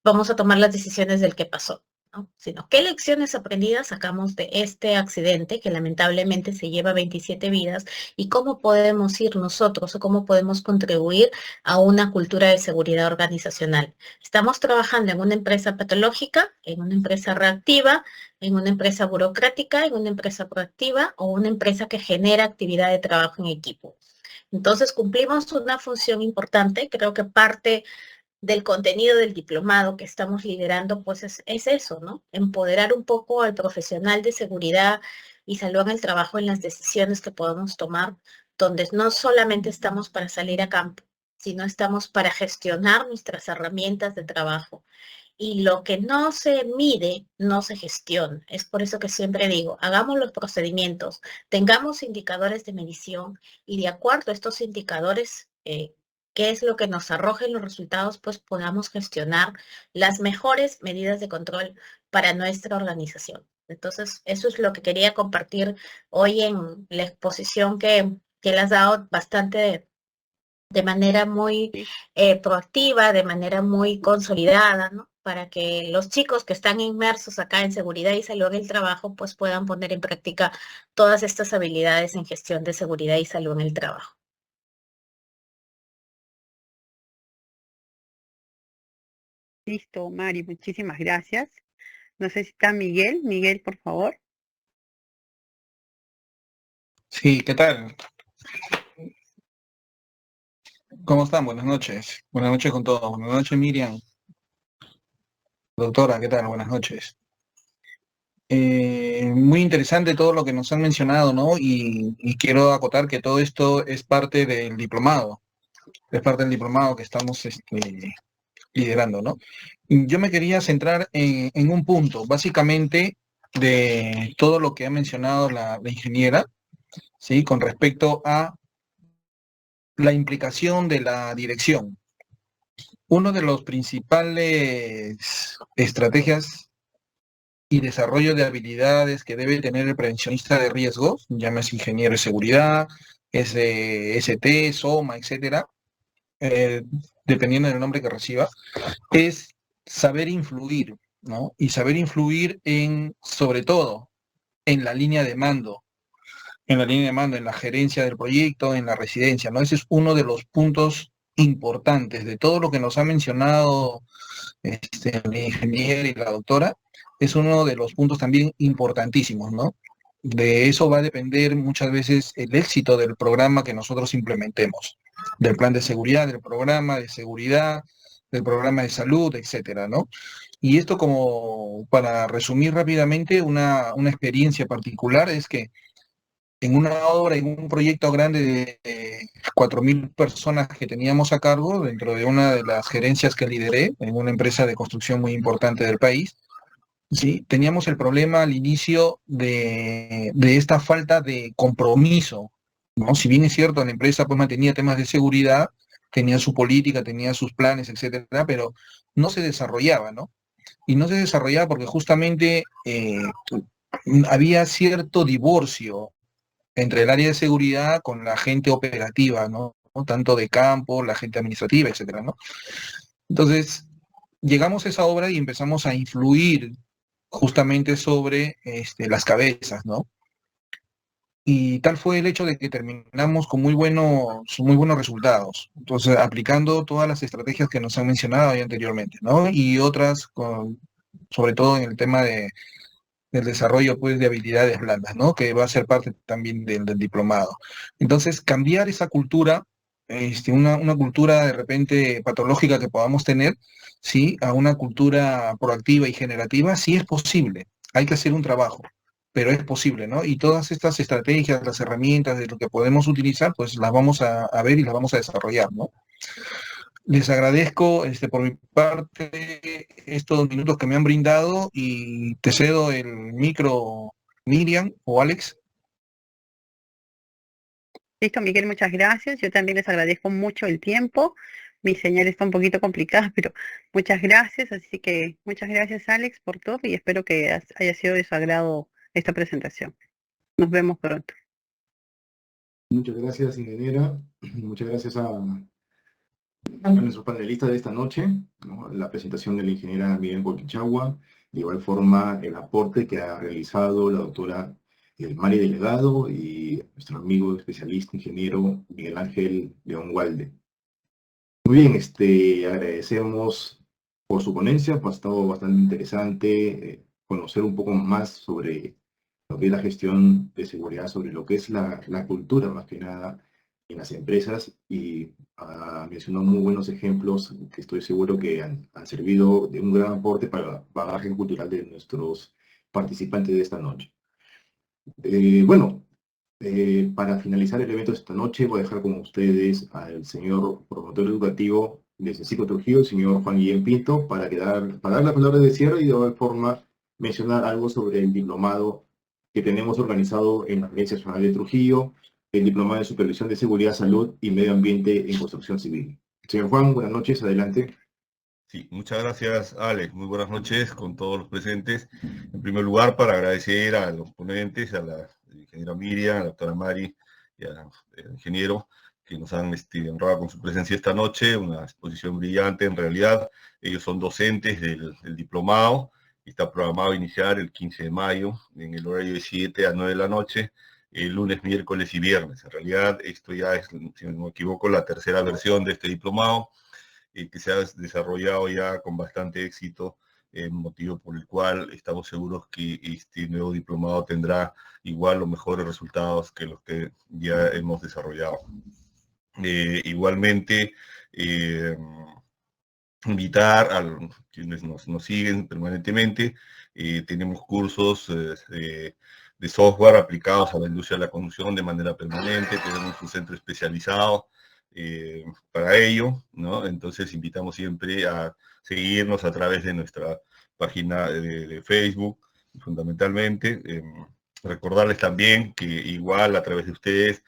vamos a tomar las decisiones del que pasó, ¿no? Sino qué lecciones aprendidas sacamos de este accidente que lamentablemente se lleva 27 vidas y cómo podemos ir nosotros o cómo podemos contribuir a una cultura de seguridad organizacional. Estamos trabajando en una empresa patológica, en una empresa reactiva, en una empresa burocrática, en una empresa proactiva o una empresa que genera actividad de trabajo en equipo. Entonces cumplimos una función importante, creo que parte del contenido del diplomado que estamos liderando, pues es eso, ¿no? Empoderar un poco al profesional de seguridad y salud en el trabajo en las decisiones que podamos tomar donde no solamente estamos para salir a campo, sino estamos para gestionar nuestras herramientas de trabajo. Y lo que no se mide, no se gestiona. Es por eso que siempre digo, hagamos los procedimientos, tengamos indicadores de medición y de acuerdo a estos indicadores, qué es lo que nos arrojen los resultados, pues podamos gestionar las mejores medidas de control para nuestra organización. Entonces, eso es lo que quería compartir hoy en la exposición que le has dado bastante de manera muy Sí. proactiva, de manera muy consolidada, ¿no? Para que los chicos que están inmersos acá en seguridad y salud en el trabajo, pues puedan poner en práctica todas estas habilidades en gestión de seguridad y salud en el trabajo. Listo, Mari, muchísimas gracias. No sé si está Miguel. Miguel, por favor. Sí, ¿qué tal? ¿Cómo están? Buenas noches. Buenas noches con todos. Buenas noches, Miriam. Doctora, ¿qué tal? Buenas noches. Muy interesante todo lo que nos han mencionado, ¿no? Y quiero acotar que todo esto es parte del diplomado. Es parte del diplomado que estamos liderando, ¿no? Y yo me quería centrar en un punto, básicamente, de todo lo que ha mencionado la ingeniera, ¿sí? Con respecto a la implicación de la dirección. Uno de los principales estrategias y desarrollo de habilidades que debe tener el prevencionista de riesgos, llámese ingeniero de seguridad, ST, SOMA, etcétera, eh, dependiendo del nombre que reciba, es saber influir, ¿no? Y saber influir en, sobre todo, en la línea de mando, en la gerencia del proyecto, en la residencia, ¿no? Ese es uno de los puntos importantes de todo lo que nos ha mencionado el ingeniero y la doctora, es uno de los puntos también importantísimos, ¿no? De eso va a depender muchas veces el éxito del programa que nosotros implementemos, del plan de seguridad, del programa de seguridad, del programa de salud, etcétera, ¿no? Y esto, como para resumir rápidamente, una experiencia particular es que en una obra, en un proyecto grande de 4.000 personas que teníamos a cargo dentro de una de las gerencias que lideré en una empresa de construcción muy importante del país, ¿sí? Teníamos el problema al inicio de esta falta de compromiso, ¿no? Si bien es cierto, la empresa pues mantenía temas de seguridad, tenía su política, tenía sus planes, etcétera, pero no se desarrollaba, ¿no? Y no se desarrollaba porque justamente había cierto divorcio entre el área de seguridad con la gente operativa, ¿no? Tanto de campo, la gente administrativa, etcétera, ¿no? Entonces, llegamos a esa obra y empezamos a influir justamente sobre las cabezas, ¿no? Y tal fue el hecho de que terminamos con muy buenos resultados. Entonces, aplicando todas las estrategias que nos han mencionado ahí anteriormente, ¿no? Y otras, sobre todo en el tema del desarrollo pues, de habilidades blandas, ¿no? Que va a ser parte también del diplomado. Entonces, cambiar esa cultura, una cultura de repente patológica que podamos tener, ¿sí? A una cultura proactiva y generativa, sí es posible. Hay que hacer un trabajo, pero es posible, ¿no? Y todas estas estrategias, las herramientas de lo que podemos utilizar, pues las vamos a ver y las vamos a desarrollar, ¿no? Les agradezco por mi parte estos minutos que me han brindado y te cedo el micro, Miriam o Alex. Listo, Miguel, muchas gracias. Yo también les agradezco mucho el tiempo. Mi señal está un poquito complicada, pero muchas gracias. Así que muchas gracias, Alex, por todo y espero que haya sido de su agrado esta presentación. Nos vemos pronto. Muchas gracias, ingeniera. Muchas gracias a nuestros panelistas de esta noche, ¿no? La presentación de la ingeniera Miriam Colquichagua, de igual forma el aporte que ha realizado la doctora Mari Delegado y nuestro amigo especialista ingeniero Miguel Ángel León Walde. Muy bien, agradecemos por su ponencia, pues ha estado bastante interesante conocer un poco más sobre lo que es la gestión de seguridad, sobre lo que es la cultura más que nada en las empresas y mencionó muy buenos ejemplos que estoy seguro que han servido de un gran aporte para el bagaje cultural de nuestros participantes de esta noche. Bueno, Para finalizar el evento de esta noche, voy a dejar con ustedes al señor promotor educativo de CECICO Trujillo, el señor Juan Guillén Pinto, para dar la palabra de cierre y de igual forma mencionar algo sobre el diplomado que tenemos organizado en la Agencia Nacional de Trujillo, el diplomado de Supervisión de Seguridad, Salud y Medio Ambiente en Construcción Civil. Señor Juan, buenas noches, adelante. Sí, muchas gracias, Alex. Muy buenas noches con todos los presentes. En primer lugar, para agradecer a los ponentes, a la ingeniera Miriam, a la doctora Mari y al ingeniero que nos han honrado con su presencia esta noche. Una exposición brillante, en realidad. Ellos son docentes del diplomado y está programado a iniciar el 15 de mayo en el horario de 7 a 9 de la noche, lunes, miércoles y viernes. En realidad, esto ya es, si no me equivoco, la tercera versión de este diplomado, que se ha desarrollado ya con bastante éxito, motivo por el cual estamos seguros que este nuevo diplomado tendrá igual o mejores resultados que los que ya hemos desarrollado. Igualmente, invitar a quienes nos siguen permanentemente. Tenemos cursos de software aplicados a la industria de la construcción de manera permanente, tenemos un centro especializado para ello, ¿no? Entonces invitamos siempre a seguirnos a través de nuestra página de Facebook, fundamentalmente. Recordarles también que igual a través de ustedes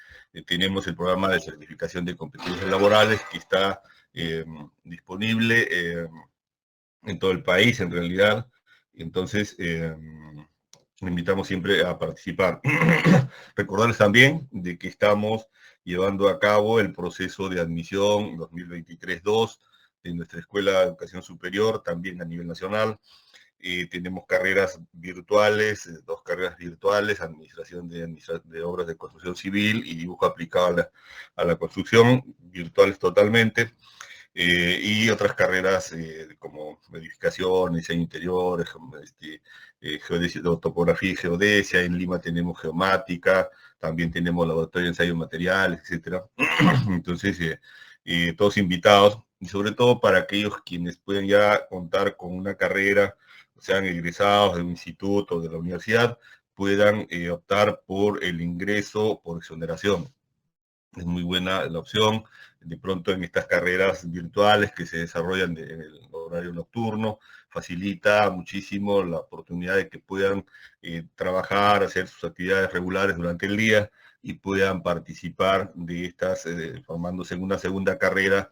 tenemos el programa de certificación de competencias laborales que está disponible en todo el país, en realidad. Entonces, invitamos siempre a participar. Recordarles también de que estamos llevando a cabo el proceso de admisión 2023-2 de nuestra Escuela de Educación Superior, también a nivel nacional. Tenemos carreras virtuales, 2 carreras virtuales, administración de obras de construcción civil y dibujo aplicado a la construcción, virtuales totalmente. Y otras carreras como edificación, diseño interior, geodesia, topografía y geodesia. En Lima tenemos geomática, también tenemos laboratorio de ensayo de materiales, etc. Entonces, todos invitados, y sobre todo para aquellos quienes pueden ya contar con una carrera, sean egresados de un instituto o de la universidad, puedan optar por el ingreso por exoneración. Es muy buena la opción. De pronto en estas carreras virtuales que se desarrollan en el horario nocturno, facilita muchísimo la oportunidad de que puedan trabajar, hacer sus actividades regulares durante el día y puedan participar de estas, formándose en una segunda carrera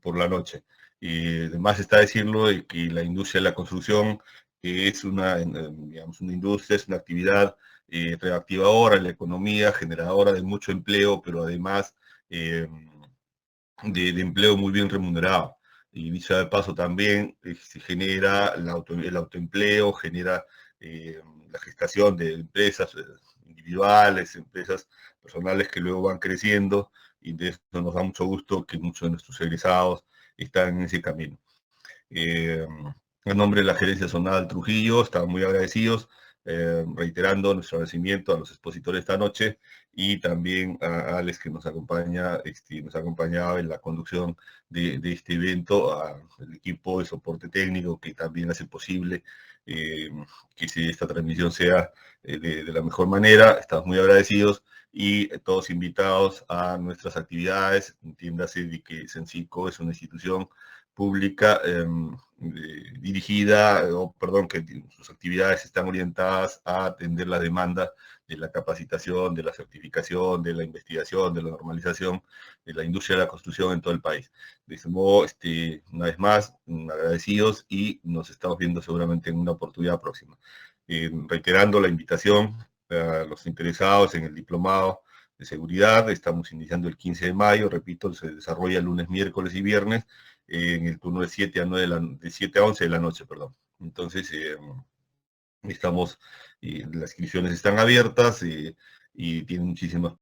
por la noche. Además está decirlo de que la industria de la construcción es digamos, una industria, es una actividad reactivadora en la economía, generadora de mucho empleo, pero además de empleo muy bien remunerado. Y dicho de paso también se genera el autoempleo, genera la gestación de empresas individuales, empresas personales que luego van creciendo, y de eso nos da mucho gusto que muchos de nuestros egresados están en ese camino. En nombre de la Gerencia Zonal Trujillo, estamos muy agradecidos, reiterando nuestro agradecimiento a los expositores esta noche y también a Alex, que nos acompaña, nos ha acompañado en la conducción de este evento, al equipo de soporte técnico que también hace posible que esta transmisión sea de la mejor manera. Estamos muy agradecidos y todos invitados a nuestras actividades. Entiéndase de que CENCICO es una institución pública dirigida, que sus actividades están orientadas a atender la demanda de la capacitación, de la certificación, de la investigación, de la normalización de la industria de la construcción en todo el país. De ese modo, una vez más, agradecidos, y nos estamos viendo seguramente en una oportunidad próxima. Reiterando la invitación a los interesados en el diplomado de seguridad, estamos iniciando el 15 de mayo, repito, se desarrolla lunes, miércoles y viernes, en el turno de 7 a 11 de la noche, perdón. Entonces, las inscripciones están abiertas y tienen muchísimas